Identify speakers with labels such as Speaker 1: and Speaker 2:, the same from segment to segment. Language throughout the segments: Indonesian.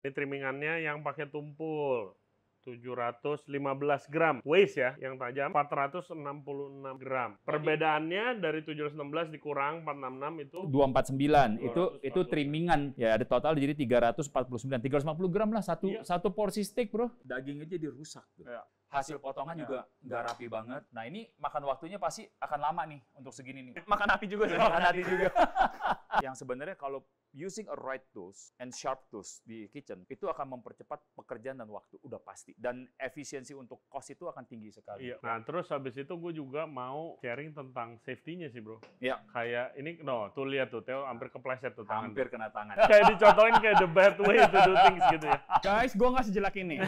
Speaker 1: Ini trimmingannya yang pakai tumpul 715 gram. Waist ya, yang tajam 466 gram. Perbedaannya dari 716 dikurang 466 itu
Speaker 2: 249. Itu trimmingan. Ya, ada total jadi 349. 350 gram lah satu porsi steak, Bro. Dagingnya jadi rusak tuh.
Speaker 3: Ya.
Speaker 2: Hasil potongan juga nggak rapi banget. Nah, ini makan waktunya pasti akan lama nih untuk segini nih.
Speaker 3: Makan hati juga sih.
Speaker 2: Makan hati juga. Yang sebenarnya kalau using a right tools and sharp tools di kitchen, itu akan mempercepat pekerjaan dan waktu, udah pasti. Dan efisiensi untuk cost itu akan tinggi sekali.
Speaker 1: Iya. Nah, terus habis itu gue juga mau sharing tentang safety-nya sih, Bro.
Speaker 2: Iya.
Speaker 1: Kayak ini, tuh lihat tuh, Theo hampir kepleset tuh tangan.
Speaker 2: Hampir kena tangan.
Speaker 1: Kayak dicontohin kayak the bad way to do things gitu ya.
Speaker 3: Guys, gue nggak sejelek ini.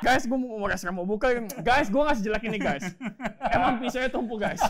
Speaker 3: Guys, gue mau buka. Guys, gue nggak sejelek ini, guys. Emang pisaunya tumpul, guys.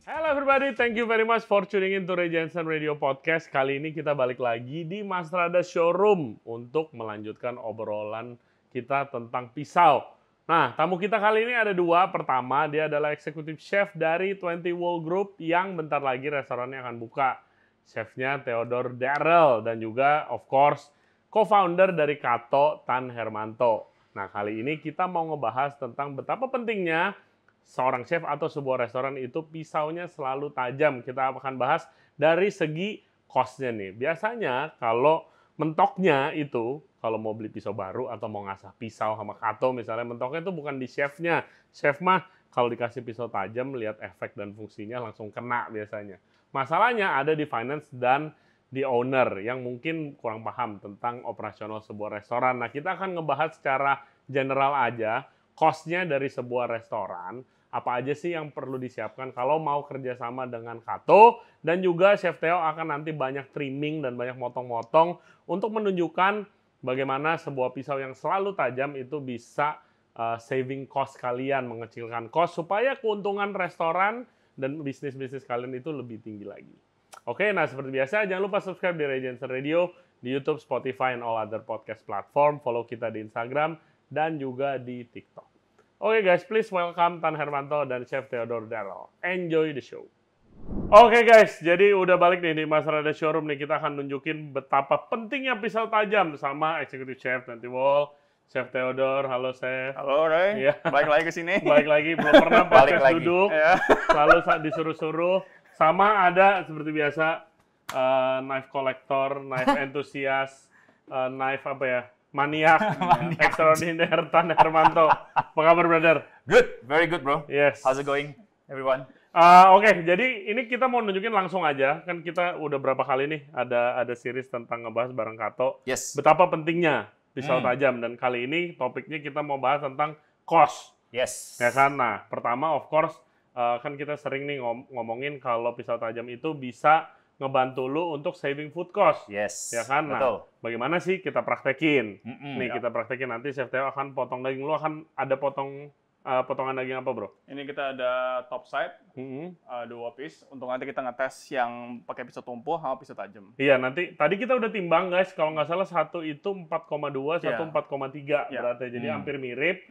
Speaker 1: Hello everybody, thank you very much for tuning in to Ray Jensen Radio Podcast. Kali ini kita balik lagi di Mas Rada Showroom untuk melanjutkan obrolan kita tentang pisau. Nah, tamu kita kali ini ada dua. Pertama, dia adalah eksekutif chef dari 20 Wall Group yang bentar lagi restorannya akan buka. Chefnya Theodore Darrell dan juga of course co-founder dari Kato, Tan Hermanto. Nah, kali ini kita mau ngebahas tentang betapa pentingnya seorang chef atau sebuah restoran itu pisaunya selalu tajam. Kita akan bahas dari segi cost-nya nih. Biasanya kalau mentoknya itu, kalau mau beli pisau baru atau mau ngasah pisau sama Kato misalnya, mentoknya itu bukan di chef-nya. Chef mah kalau dikasih pisau tajam, lihat efek dan fungsinya langsung kena biasanya. Masalahnya ada di finance dan di owner yang mungkin kurang paham tentang operasional sebuah restoran. Nah, kita akan ngebahas secara general aja cost-nya dari sebuah restoran. Apa aja sih yang perlu disiapkan kalau mau kerjasama dengan Kato, dan juga Chef Theo akan nanti banyak trimming dan banyak motong-motong untuk menunjukkan bagaimana sebuah pisau yang selalu tajam itu bisa saving cost kalian, mengecilkan cost supaya keuntungan restoran dan bisnis-bisnis kalian itu lebih tinggi lagi. Oke, nah seperti biasa jangan lupa subscribe di Ray Jensen Radio di YouTube, Spotify, and all other podcast platform. Follow kita di Instagram dan juga di TikTok. Oke guys, please welcome Tan Hermanto dan Chef Theodore Darrell. Enjoy the show. Oke guys, jadi udah balik nih di Mas Rada Showroom nih. Kita akan nunjukin betapa pentingnya pisau tajam sama Executive Chef 20 Wall, Chef Theodore. Halo Chef.
Speaker 3: Halo Ray,
Speaker 1: Ya.
Speaker 3: balik lagi ke sini.
Speaker 1: Balik lagi, belum pernah podcast duduk.
Speaker 3: Ya.
Speaker 1: Selalu disuruh-suruh. Sama ada seperti biasa, knife collector, knife enthusiast, knife apa ya? Maniak, extraordinaire Tan Hermanto. Apa kabar, brother?
Speaker 2: Good, very good, bro.
Speaker 1: Yes.
Speaker 2: How's it going, everyone?
Speaker 1: Oke, jadi ini kita mau nunjukin langsung aja. Kan kita udah berapa kali nih ada series tentang ngebahas bareng Kato.
Speaker 2: Yes.
Speaker 1: Betapa pentingnya pisau tajam. Dan kali ini topiknya kita mau bahas tentang cost.
Speaker 2: Yes.
Speaker 1: Ya kan? Nah, pertama of course, kan kita sering nih ngomongin kalau pisau tajam itu bisa ngebantu lu untuk saving food cost.
Speaker 2: Yes.
Speaker 1: Ya kan? Nah,
Speaker 2: betul.
Speaker 1: bagaimana sih kita praktekin? Nih,
Speaker 2: Ya.
Speaker 1: kita praktekin nanti Chef Theo akan potong daging. Lu akan ada potongan daging apa, bro?
Speaker 3: Ini kita ada top side, 2 piece. Untuk nanti kita ngetes yang pakai pisau tumpul sama pisau tajam.
Speaker 1: Iya, nanti tadi kita udah timbang guys, kalau nggak salah satu itu 4,2, satu 4,3 beratnya, jadi hampir mirip.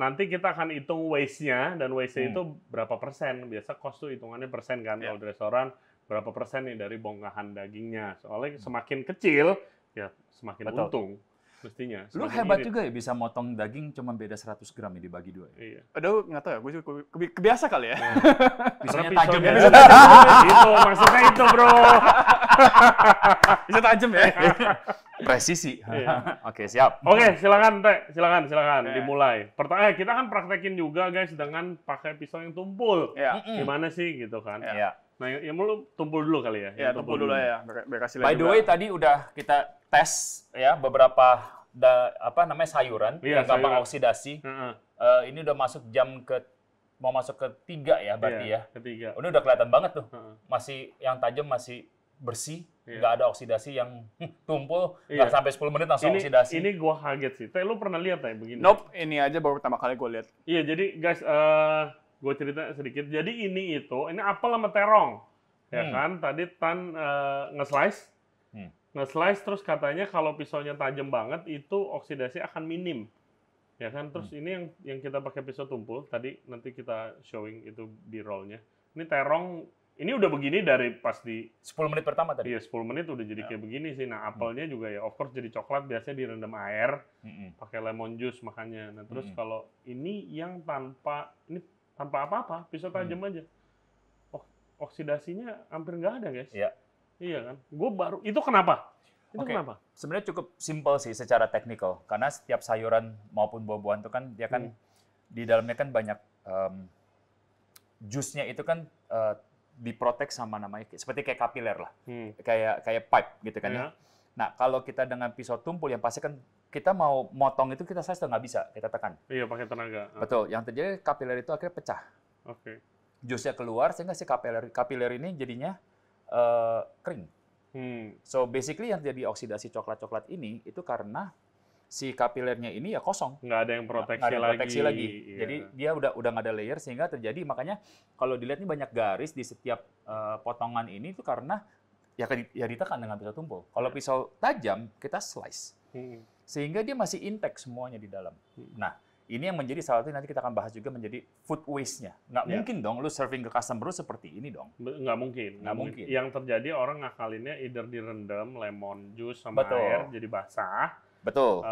Speaker 1: Nanti kita akan hitung waste-nya, dan waste-nya itu berapa persen. Biasa cost tuh hitungannya persen kan, kalau di restoran berapa persen nih dari bongkahan dagingnya. Soalnya semakin kecil, ya semakin untung mestinya.
Speaker 2: Lu hebat juga ya bisa motong daging cuma beda 100 gram ya dibagi 2 ya?
Speaker 3: Iya. Aduh, nggak tahu ya, gue kebiasa kali ya.
Speaker 2: Pisaunya
Speaker 1: Karena
Speaker 2: tajam ya?
Speaker 1: Itu, maksudnya itu bro.
Speaker 3: Bisa tajam ya.
Speaker 2: Presisi.
Speaker 1: Iya.
Speaker 2: Oke, siap.
Speaker 1: Oke, silakan Teh, silakan dimulai. Pertama, kita akan praktekin juga guys dengan pakai pisau yang tumpul.
Speaker 3: Ya.
Speaker 1: Gimana sih gitu kan?
Speaker 2: Iya.
Speaker 1: Nah, yang lu tumpul dulu kali ya.
Speaker 3: Ya, tumpul dulu ya. Biar kasih
Speaker 2: By the way, tadi udah kita tes ya beberapa sayuran yang gampang oksidasi. Ini udah masuk mau masuk ke 3 ya berarti ya.
Speaker 1: Ketiga.
Speaker 2: Ini udah kelihatan banget tuh. Masih yang tajam masih bersih, nggak ada oksidasi yang tumpul, nggak sampai 10 menit langsung oksidasi.
Speaker 1: Ini gua kaget sih. Teh, lu pernah lihat Teh begini?
Speaker 3: Nope, ini aja baru pertama kali gue lihat.
Speaker 1: Iya, jadi guys, gue cerita sedikit. Jadi ini apel sama terong. Ya kan? Tadi Tan nge-slice. nge-slice terus katanya kalau pisaunya tajam banget itu oksidasi akan minim. Ya kan? Terus ini yang kita pakai pisau tumpul, tadi nanti kita showing itu B-roll-nya. Ini terong, ini udah begini dari pas di
Speaker 2: 10 menit pertama tadi.
Speaker 1: Iya, 10 menit udah jadi kayak begini sih. Nah, apelnya juga ya of course jadi coklat, biasanya direndam air, pakai lemon juice makanya. Nah, terus kalau ini yang tanpa apa-apa, pisau tajam aja. Oksidasinya hampir nggak ada, guys.
Speaker 2: Iya.
Speaker 1: Iya kan? Itu kenapa? Kenapa?
Speaker 2: Sebenarnya cukup simple sih secara teknikal, karena setiap sayuran maupun buah-buahan itu kan dia kan di dalamnya kan banyak jusnya itu kan diprotek sama namanya seperti kayak kapiler lah, kayak pipe gitu kan ya. Nah kalau kita dengan pisau tumpul yang pasti kan kita mau motong itu kita slice nggak bisa, kita tekan.
Speaker 1: Iya pakai tenaga.
Speaker 2: Betul. Yang terjadi kapiler itu akhirnya pecah.
Speaker 1: Oke.
Speaker 2: Jusnya keluar sehingga si kapiler ini jadinya kering. So basically yang jadi oksidasi coklat-coklat ini itu karena si kapilernya ini ya kosong.
Speaker 1: Nggak ada yang proteksi,
Speaker 2: nggak ada proteksi lagi.
Speaker 1: Iya.
Speaker 2: Jadi dia udah nggak ada layer sehingga terjadi, makanya kalau dilihat ini banyak garis di setiap potongan ini itu karena ya ditekan dengan pisau tumpul. Kalau pisau tajam kita slice. Sehingga dia masih intact semuanya di dalam. Nah, ini yang menjadi salah satu nanti kita akan bahas juga menjadi food waste-nya. Nggak mungkin dong lu serving ke customer seperti ini dong.
Speaker 1: Nggak mungkin. Yang terjadi orang ngakalinnya either direndam lemon juice sama air jadi basah.
Speaker 2: Betul.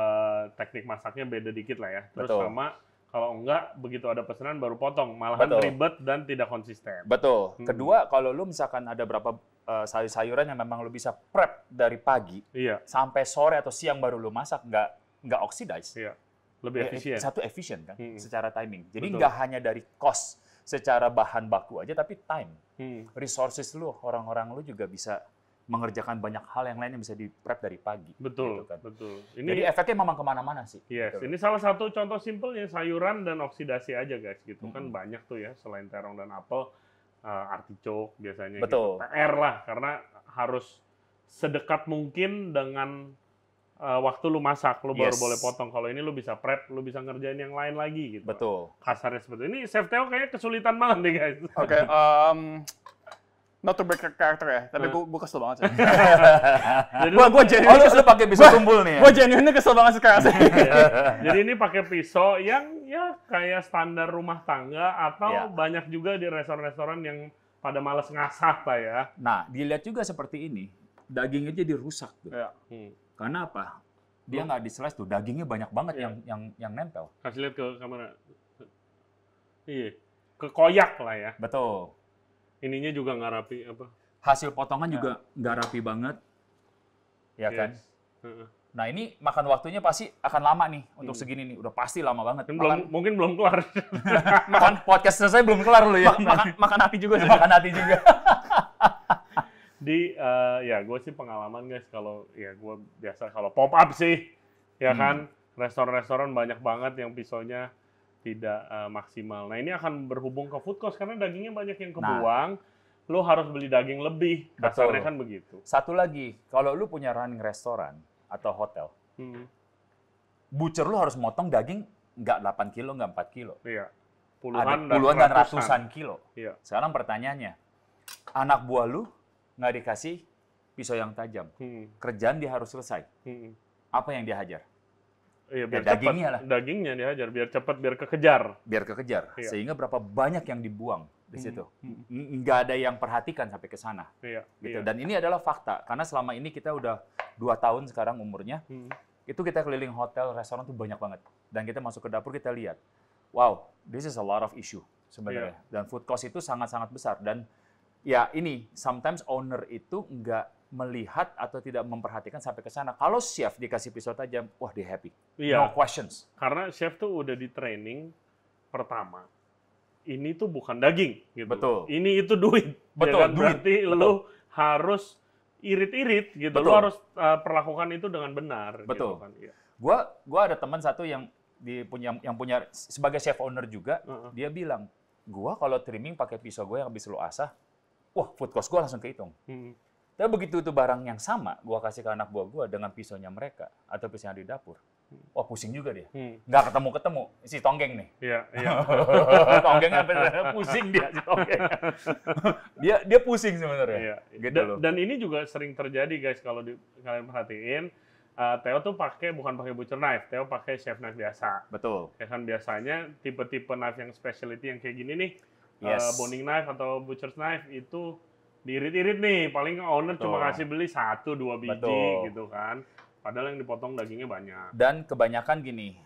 Speaker 1: Teknik masaknya beda dikit lah ya. Terus
Speaker 2: Betul.
Speaker 1: sama kalau enggak begitu ada pesanan baru potong, malahan ribet dan tidak konsisten.
Speaker 2: Betul. Kedua, kalau lu misalkan ada berapa sayur-sayuran yang memang lu bisa prep dari pagi sampai sore atau siang baru lu masak, nggak oxidize.
Speaker 1: Iya. Lebih efisien.
Speaker 2: Satu efisien kan, secara timing. Jadi nggak hanya dari cost secara bahan baku aja, tapi time. Resources lu, orang-orang lu juga bisa mengerjakan banyak hal yang lain yang bisa di-prep dari pagi.
Speaker 1: Betul,
Speaker 2: gitu kan.
Speaker 1: betul.
Speaker 2: Jadi efeknya memang kemana-mana sih.
Speaker 1: Yes,
Speaker 2: gitu.
Speaker 1: ini salah satu contoh simpelnya sayuran dan oksidasi aja guys, gitu kan banyak tuh ya selain terong dan apel, artichok biasanya.
Speaker 2: Betul.
Speaker 1: Gitu. PR lah karena harus sedekat mungkin dengan waktu lu masak, lu baru boleh potong. Kalau ini lu bisa prep, lu bisa ngerjain yang lain lagi gitu.
Speaker 2: Betul.
Speaker 1: Kasarnya seperti ini. Chef Theo kayaknya kesulitan banget nih guys.
Speaker 3: Oke, not to break character ya, tapi gue kesel banget sih.
Speaker 2: Gue genuine kesel pakai pisau tumpul nih ya.
Speaker 3: Gue genuine kesel banget sekarang sih.
Speaker 1: Jadi ini pakai pisau yang ya kayak standar rumah tangga atau banyak juga di restoran-restoran yang pada males ngasah lah ya.
Speaker 2: Nah, dilihat juga seperti ini, dagingnya jadi rusak tuh. Karena apa? Dia nggak di-slice tuh, dagingnya banyak banget yang nempel.
Speaker 1: Kasih lihat ke kamera. Iya, kekoyak lah ya.
Speaker 2: Betul.
Speaker 1: Ininya juga nggak rapi apa?
Speaker 2: Hasil potongan juga nggak rapi banget, ya kan? Nah ini makan waktunya pasti akan lama nih untuk segini nih, udah pasti lama banget.
Speaker 1: Mungkin belum kelar.
Speaker 2: Makan podcast selesai belum kelar lu ya?
Speaker 3: Makan hati juga sih.
Speaker 2: Makan hati juga.
Speaker 1: Ya gue sih pengalaman guys, kalau ya gue biasa kalau pop up sih, ya kan restoran-restoran banyak banget yang pisaunya tidak maksimal. Nah ini akan berhubung ke food cost karena dagingnya banyak yang kebuang, lo harus beli daging lebih, kasarnya kan begitu.
Speaker 2: Satu lagi, kalau lu punya running restoran atau hotel, butcher lu harus motong daging nggak 8 kilo, nggak 4 kilo.
Speaker 1: Iya.
Speaker 2: Puluhan dan ratusan kilo.
Speaker 1: Iya.
Speaker 2: Sekarang pertanyaannya, anak buah lu nggak dikasih pisau yang tajam. Kerjaan dia harus selesai. Apa yang dia hajar?
Speaker 1: Iya, biar
Speaker 2: dagingnya lah.
Speaker 1: Dagingnya dihajar, biar cepat, biar kekejar.
Speaker 2: Biar kekejar.
Speaker 1: Iya.
Speaker 2: Sehingga berapa banyak yang dibuang di situ. Nggak ada yang perhatikan sampai ke sana.
Speaker 1: Iya.
Speaker 2: Gitu. Dan ini adalah fakta. Karena selama ini kita udah 2 tahun sekarang umurnya, itu kita keliling hotel, restoran tuh banyak banget. Dan kita masuk ke dapur, kita lihat, wow, this is a lot of issue sebenarnya. Dan food cost itu sangat-sangat besar. Dan ya ini, sometimes owner itu nggak melihat atau tidak memperhatikan sampai ke sana. Kalau chef dikasih pisau tajam, wah dia happy.
Speaker 1: Iya.
Speaker 2: No questions.
Speaker 1: Karena chef tuh udah di training pertama. Ini tuh bukan daging, gitu.
Speaker 2: Betul.
Speaker 1: Ini itu duit.
Speaker 2: Betul,
Speaker 1: Ya kan?
Speaker 2: duit.
Speaker 1: Berarti lo harus irit-irit, gitu.
Speaker 2: Betul.
Speaker 1: Lo harus perlakukan itu dengan benar.
Speaker 2: Betul.
Speaker 1: Gitu kan? Iya.
Speaker 2: Gua ada teman satu yang punya sebagai chef owner juga, dia bilang, gua kalau trimming pakai pisau gue yang habis lu asah, wah food cost gua langsung kehitung. Tapi begitu itu barang yang sama, gua kasih ke anak buah gua dengan pisaunya mereka atau pisau yang di dapur, Wah pusing juga dia.
Speaker 1: Hmm.
Speaker 2: Nggak ketemu si Tonggeng nih.
Speaker 1: Iya, iya.
Speaker 2: Tonggeng sampai pusing dia si Tonggeng. dia pusing sebenarnya.
Speaker 1: Iya.
Speaker 2: Gitu loh.
Speaker 1: Dan ini juga sering terjadi guys kalau kalian perhatiin. Theo tuh bukan pakai butcher knife, Theo pakai chef knife biasa.
Speaker 2: Betul.
Speaker 1: Ya kan biasanya tipe-tipe knife yang specialty yang kayak gini nih,
Speaker 2: Yes.
Speaker 1: boning knife atau butcher's knife itu diirit-irit nih, paling owner
Speaker 2: Betul.
Speaker 1: cuma kasih beli 1-2 biji
Speaker 2: Betul.
Speaker 1: gitu kan. Padahal yang dipotong dagingnya banyak.
Speaker 2: Dan kebanyakan gini,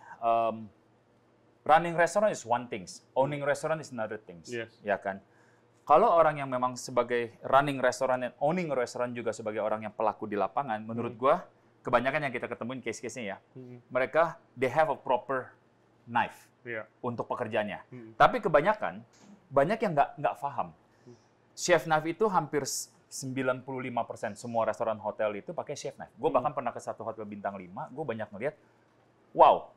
Speaker 2: running restaurant is one thing, owning restaurant is another thing.
Speaker 1: Yes.
Speaker 2: Ya kan? Kalau orang yang memang sebagai running restaurant dan owning restaurant juga sebagai orang yang pelaku di lapangan, menurut gua kebanyakan yang kita ketemuin case-case-nya ya, mereka they have a proper knife
Speaker 1: Iya.
Speaker 2: untuk pekerjaannya. Tapi kebanyakan banyak yang nggak paham. Chef knife itu hampir 95% semua restoran hotel itu pakai chef knife. Gue bahkan pernah ke satu hotel bintang 5, gue banyak ngeliat, wow,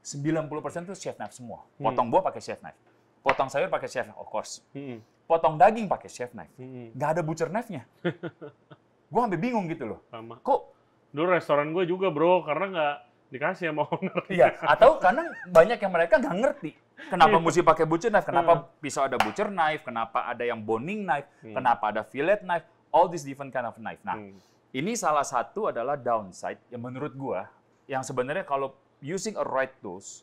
Speaker 2: 90% itu chef knife semua. Potong buah pakai chef knife. Potong sayur pakai chef knife, of course. Potong daging pakai chef knife. Nggak ada butcher knife-nya. Gue sampai bingung gitu loh.
Speaker 1: Sama.
Speaker 2: Kok?
Speaker 1: Dulu restoran gue juga bro, karena nggak dikasih sama owner.
Speaker 2: Iya, atau karena banyak yang mereka nggak ngerti. Kenapa mesti pakai butcher knife? Kenapa pisau ada butcher knife? Kenapa ada yang boning knife? Kenapa ada fillet knife? All these different kind of knife. Nah, ini salah satu adalah downside yang menurut gua, yang sebenarnya kalau using a right tools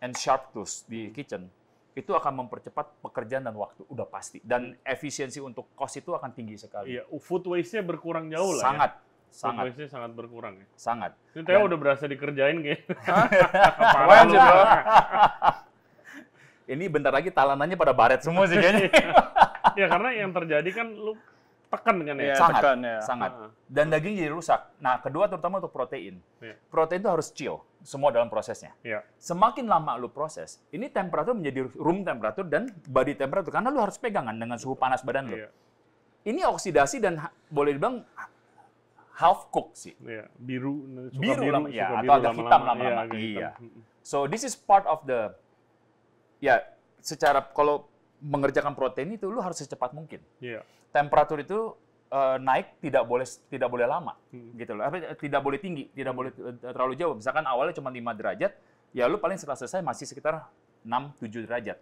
Speaker 2: and sharp tools di kitchen, itu akan mempercepat pekerjaan dan waktu, udah pasti. Dan efisiensi untuk cost itu akan tinggi sekali.
Speaker 1: Iya, food waste-nya berkurang jauh lah
Speaker 2: Sangat.
Speaker 1: ya.
Speaker 2: Sangat.
Speaker 1: Food waste-nya sangat berkurang ya.
Speaker 2: Sangat.
Speaker 1: Ini Theo udah berasa dikerjain kayaknya.
Speaker 3: Lumayan sih, bro.
Speaker 2: Ini bentar lagi talanannya pada baret semua sih kayaknya.
Speaker 1: Ya karena yang terjadi kan lu tekan kan ya.
Speaker 3: Iya,
Speaker 2: Sangat,
Speaker 3: tekan, ya.
Speaker 2: sangat. Dan daging jadi rusak. Nah, kedua terutama untuk protein.
Speaker 1: Iya.
Speaker 2: Protein itu harus chill semua dalam prosesnya.
Speaker 1: Iya.
Speaker 2: Semakin lama lu proses, ini temperatur menjadi room temperatur dan body temperatur karena lu harus pegangan dengan suhu panas badan lu.
Speaker 1: Iya.
Speaker 2: Ini oksidasi dan boleh dibilang half cook sih.
Speaker 1: Iya, biru
Speaker 2: Lama, ya,
Speaker 1: suka
Speaker 2: atau
Speaker 1: biru
Speaker 2: agak
Speaker 1: lama-lama.
Speaker 2: hitam lama-lama.
Speaker 1: Iya, agak
Speaker 2: Iya.
Speaker 1: hitam.
Speaker 2: So this is part of the ya secara kalau mengerjakan protein itu lu harus secepat mungkin.
Speaker 1: Iya.
Speaker 2: Temperatur itu naik tidak boleh lama gitu loh. Tidak boleh tinggi, tidak boleh terlalu jauh. Misalkan awalnya cuma 5 derajat, ya lu paling setelah selesai masih sekitar 6-7 derajat.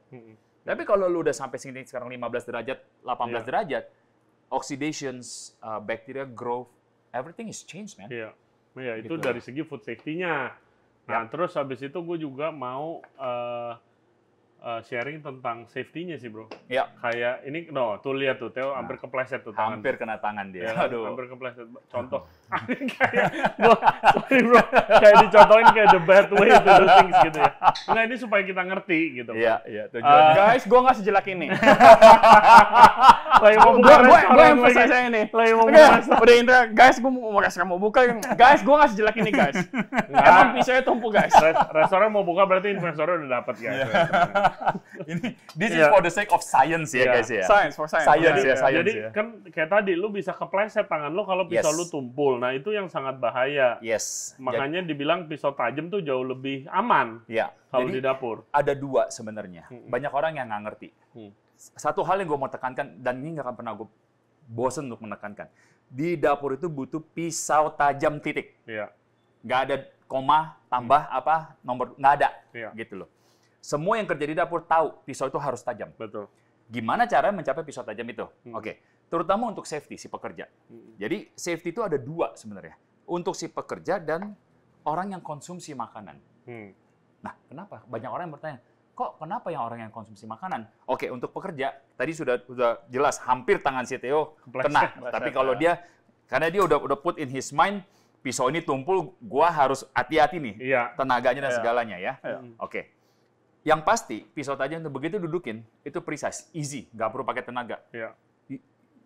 Speaker 2: Tapi kalau lu udah sampai sini sekarang 15 derajat, 18 derajat, oxidations, bacteria growth, everything is changed, man.
Speaker 1: Iya. Iya, itu
Speaker 2: Gitu.
Speaker 1: dari segi food safety-nya. Nah, terus habis itu gue juga mau sharing tentang safety-nya sih, bro.
Speaker 2: Ya,
Speaker 1: Kayak ini, tuh lihat tuh, Theo hampir kepleset tuh tangan.
Speaker 2: hampir kena tangan dia.
Speaker 1: Ya,
Speaker 2: Aduh.
Speaker 1: hampir kepleset. Contoh, kayak, sorry bro, kayak dicontohin kayak the bad way to do things gitu ya. Enggak, ini supaya kita ngerti gitu.
Speaker 2: Iya, iya. Tujuannya.
Speaker 3: Guys, gue nggak sejelek ini.
Speaker 1: Lagi mau buka
Speaker 3: Gue
Speaker 1: restoran
Speaker 3: yang
Speaker 1: lagi.
Speaker 3: saya ini.
Speaker 1: Lagi mau
Speaker 3: Oke,
Speaker 1: buka restoran.
Speaker 3: udah Indra, guys, gue mau restoran mau buka. Guys, gue nggak sejelek ini, guys. Emang pisaunya tumpuk, guys.
Speaker 1: Restoran mau buka berarti investornya udah dapat guys.
Speaker 2: Ini this is for the sake of science ya,
Speaker 1: Iya.
Speaker 2: guys ya.
Speaker 3: Science for science.
Speaker 2: Science ya,
Speaker 3: Iya.
Speaker 2: science
Speaker 1: Jadi
Speaker 2: ya.
Speaker 1: kan kayak tadi lu bisa kepleset tangan lu kalau pisau
Speaker 2: Yes.
Speaker 1: lu tumpul. Nah, itu yang sangat bahaya.
Speaker 2: Yes.
Speaker 1: Makanya dibilang pisau tajam tuh jauh lebih aman
Speaker 2: Ya.
Speaker 1: kalau
Speaker 2: Jadi
Speaker 1: di dapur.
Speaker 2: ada dua sebenarnya. Banyak orang yang nggak ngerti. Satu hal yang gue mau tekankan, dan ini nggak akan pernah gue bosen untuk menekankan. Di dapur itu butuh pisau tajam titik.
Speaker 1: Iya.
Speaker 2: Nggak ada koma, tambah, apa, nomor, nggak ada.
Speaker 1: Iya.
Speaker 2: Gitu loh. Semua yang kerja di dapur tahu pisau itu harus tajam.
Speaker 1: Betul.
Speaker 2: Gimana cara mencapai pisau tajam itu? Oke, terutama untuk safety si pekerja. Jadi safety itu ada dua sebenarnya. Untuk si pekerja dan orang yang konsumsi makanan. Nah, kenapa? Banyak orang yang bertanya, kok kenapa yang orang yang konsumsi makanan? Oke, untuk pekerja, tadi sudah jelas hampir tangan si Theo kena. Tapi kalau dia, karena dia udah put in his mind, pisau ini tumpul, gua harus hati-hati nih.
Speaker 1: Iya.
Speaker 2: Tenaganya dan segalanya ya.
Speaker 3: Iya.
Speaker 2: Oke. Yang pasti, pisau tajam itu begitu dudukin, itu precise, easy, nggak perlu pakai tenaga.
Speaker 1: Iya.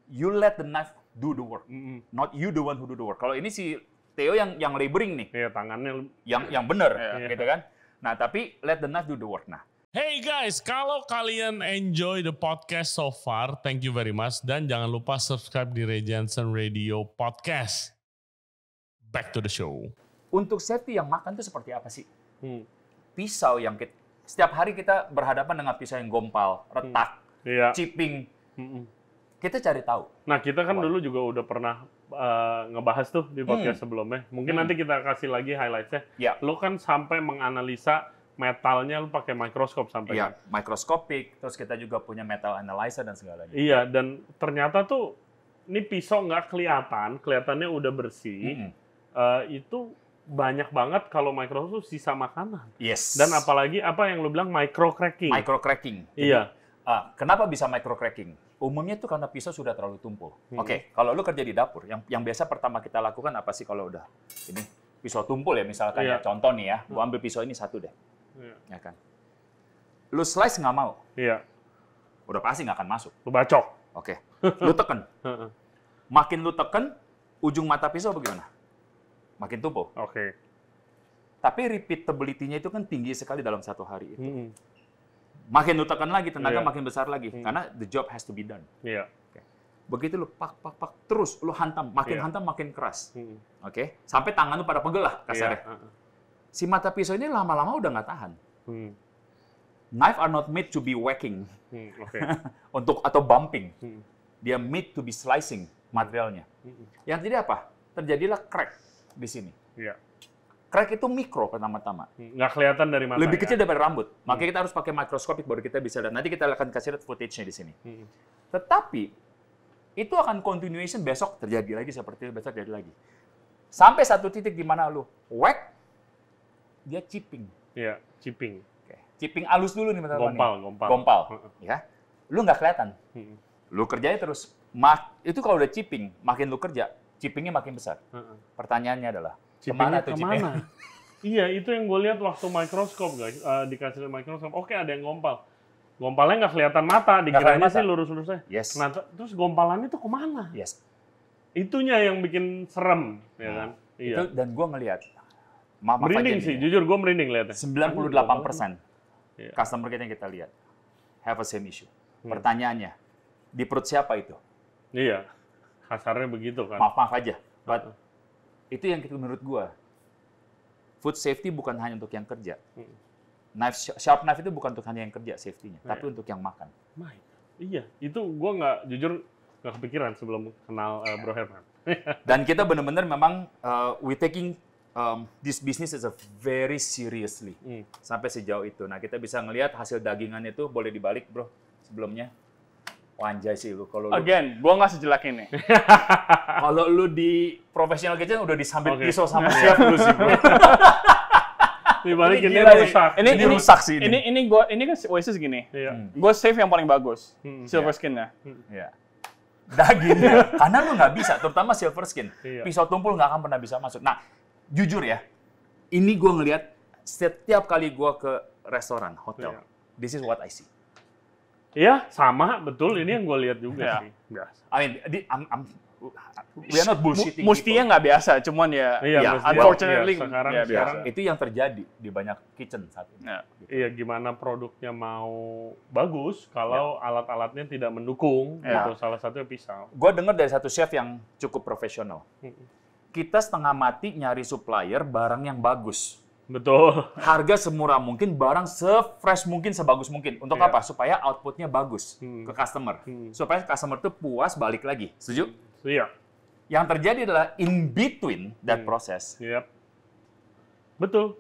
Speaker 2: You let the knife do the work, not you the one who do the work. Kalau ini si Theo yang laboring nih,
Speaker 1: Iya, tangannya.
Speaker 2: yang benar,
Speaker 1: Iya.
Speaker 2: gitu kan? Nah, tapi let the knife do the work. Nah,
Speaker 1: Hey guys, kalau kalian enjoy the podcast so far, thank you very much. Dan jangan lupa subscribe di Ray Jensen Radio Podcast. Back to the show.
Speaker 2: untuk safety yang makan itu seperti apa sih? Pisau yang setiap hari kita berhadapan dengan pisau yang gompal, retak,
Speaker 1: Iya.
Speaker 2: chipping. Kita cari tahu.
Speaker 1: Nah, kita kan dulu juga udah pernah ngebahas tuh di podcast sebelumnya. Mungkin nanti kita kasih lagi highlights-nya.
Speaker 2: Ya.
Speaker 1: Lu kan sampai menganalisa metalnya lu pakai mikroskop sampai.
Speaker 2: Iya, mikroskopik, terus kita juga punya metal analyzer dan segalanya.
Speaker 1: Iya, dan ternyata tuh ini pisau nggak kelihatan, kelihatannya udah bersih. Itu banyak banget kalau mikroskop tuh sisa makanan.
Speaker 2: Yes.
Speaker 1: Dan apalagi apa yang lu bilang micro cracking.
Speaker 2: Micro cracking.
Speaker 1: Iya.
Speaker 2: Kenapa bisa micro cracking? Umumnya tuh karena pisau sudah terlalu tumpul. Oke, kalau lu kerja di dapur, yang biasa pertama kita lakukan apa sih kalau udah ini pisau tumpul ya, misalkan ya, contoh nih ya, gua ambil pisau ini satu deh, ya kan? Lu slice nggak mau, udah pasti nggak akan masuk.
Speaker 1: Lu bacok.
Speaker 2: Oke, lu tekan. Makin lu tekan, ujung mata pisau bagaimana? Makin tumpul.
Speaker 1: Oke.
Speaker 2: Tapi repeatability-nya itu kan tinggi sekali dalam satu hari itu. Makin lu tekan lagi, tenaga makin besar lagi. Karena the job has to be done.
Speaker 1: Iya.
Speaker 2: Begitu lu pak, terus lu hantam. Makin hantam, makin keras. Oke? Sampai tangan lu pada pegel lah kasarnya. Si mata pisau ini lama-lama udah nggak tahan. Knife are not made to be whacking. Atau bumping. Dia made to be slicing materialnya. Yang jadi apa? Terjadilah crack di sini. Crack itu mikro pertama-tama.
Speaker 1: Nggak kelihatan dari mata.
Speaker 2: Lebih kecil daripada rambut. Makanya kita harus pakai mikroskopik baru kita bisa lihat. Nanti kita akan kasih lihat footage-nya di sini. Tetapi itu akan continuation besok terjadi lagi seperti itu, besok terjadi lagi. Sampai satu titik di mana lu whack, dia chipping.
Speaker 1: Iya, chipping.
Speaker 2: Chipping halus dulu nih misalnya.
Speaker 1: Gompal.
Speaker 2: Ya. Lu nggak kelihatan. Lu kerjanya terus. Itu kalau udah chipping, makin lu kerja, chippingnya makin besar. Pertanyaannya adalah, kemana tuh chipping?
Speaker 1: Iya, itu yang gue lihat waktu mikroskop, guys. Dikasih mikroskop, oke ada yang gompal. Gompalnya nggak kelihatan mata, dikiranya sih lurus-lurusnya.
Speaker 2: Yes.
Speaker 1: Nah, terus gompalannya tuh kemana?
Speaker 2: Yes.
Speaker 1: Itunya yang bikin serem, ya kan?
Speaker 2: Itu, dan gue ngelihat,
Speaker 1: merinding sih, jujur gue merinding lihatnya.
Speaker 2: 98% customer kita yang kita lihat have a same issue. Pertanyaannya, di perut siapa itu?
Speaker 1: Iya, kasarnya begitu kan.
Speaker 2: Maaf aja, but itu yang menurut gue, food safety bukan hanya untuk yang kerja. Sharp knife itu bukan untuk hanya yang kerja safety-nya, tapi untuk yang makan.
Speaker 1: Iya, itu gue jujur nggak kepikiran sebelum kenal Bro Herman.
Speaker 2: Dan kita benar-benar memang we taking this business is a very seriously sampai sejauh itu. Nah kita bisa ngelihat hasil dagingannya itu boleh dibalik bro sebelumnya. Wanjay sih lu kalau
Speaker 3: again, gua nggak sejelek ini.
Speaker 2: Kalau lu di professional kitchen udah disambit pisau sama chef lu sih bro.
Speaker 1: Dibalik ini rusak.
Speaker 2: Ini rusak sih ini.
Speaker 3: Ini kan OSS segini. Gue save yang paling bagus, silver skin-nya.
Speaker 2: Iya. Dagingnya, karena lu nggak bisa, terutama silver skin. Pisau tumpul nggak akan pernah bisa masuk. Nah, jujur ya, ini gue ngelihat setiap kali gue ke restoran, hotel, this is what I see.
Speaker 1: Iya, sama, betul. Ini yang gue lihat juga sih. Biasa.
Speaker 2: I mean, we are not bullshitting
Speaker 3: Mestinya nggak biasa, cuman ya unfortunately
Speaker 1: sekarang
Speaker 2: itu yang terjadi di banyak kitchen saat ini.
Speaker 1: Iya, gimana produknya mau bagus kalau alat-alatnya tidak mendukung. Gitu. Salah satunya pisau.
Speaker 2: Gue dengar dari satu chef yang cukup profesional. Kita setengah mati nyari supplier barang yang bagus.
Speaker 1: Betul.
Speaker 2: Harga semurah mungkin, barang se-fresh mungkin, sebagus mungkin. Untuk apa? Supaya outputnya bagus ke customer. Supaya customer tuh puas balik lagi. Setuju?
Speaker 1: Iya.
Speaker 2: Yang terjadi adalah in between that process.
Speaker 1: Betul.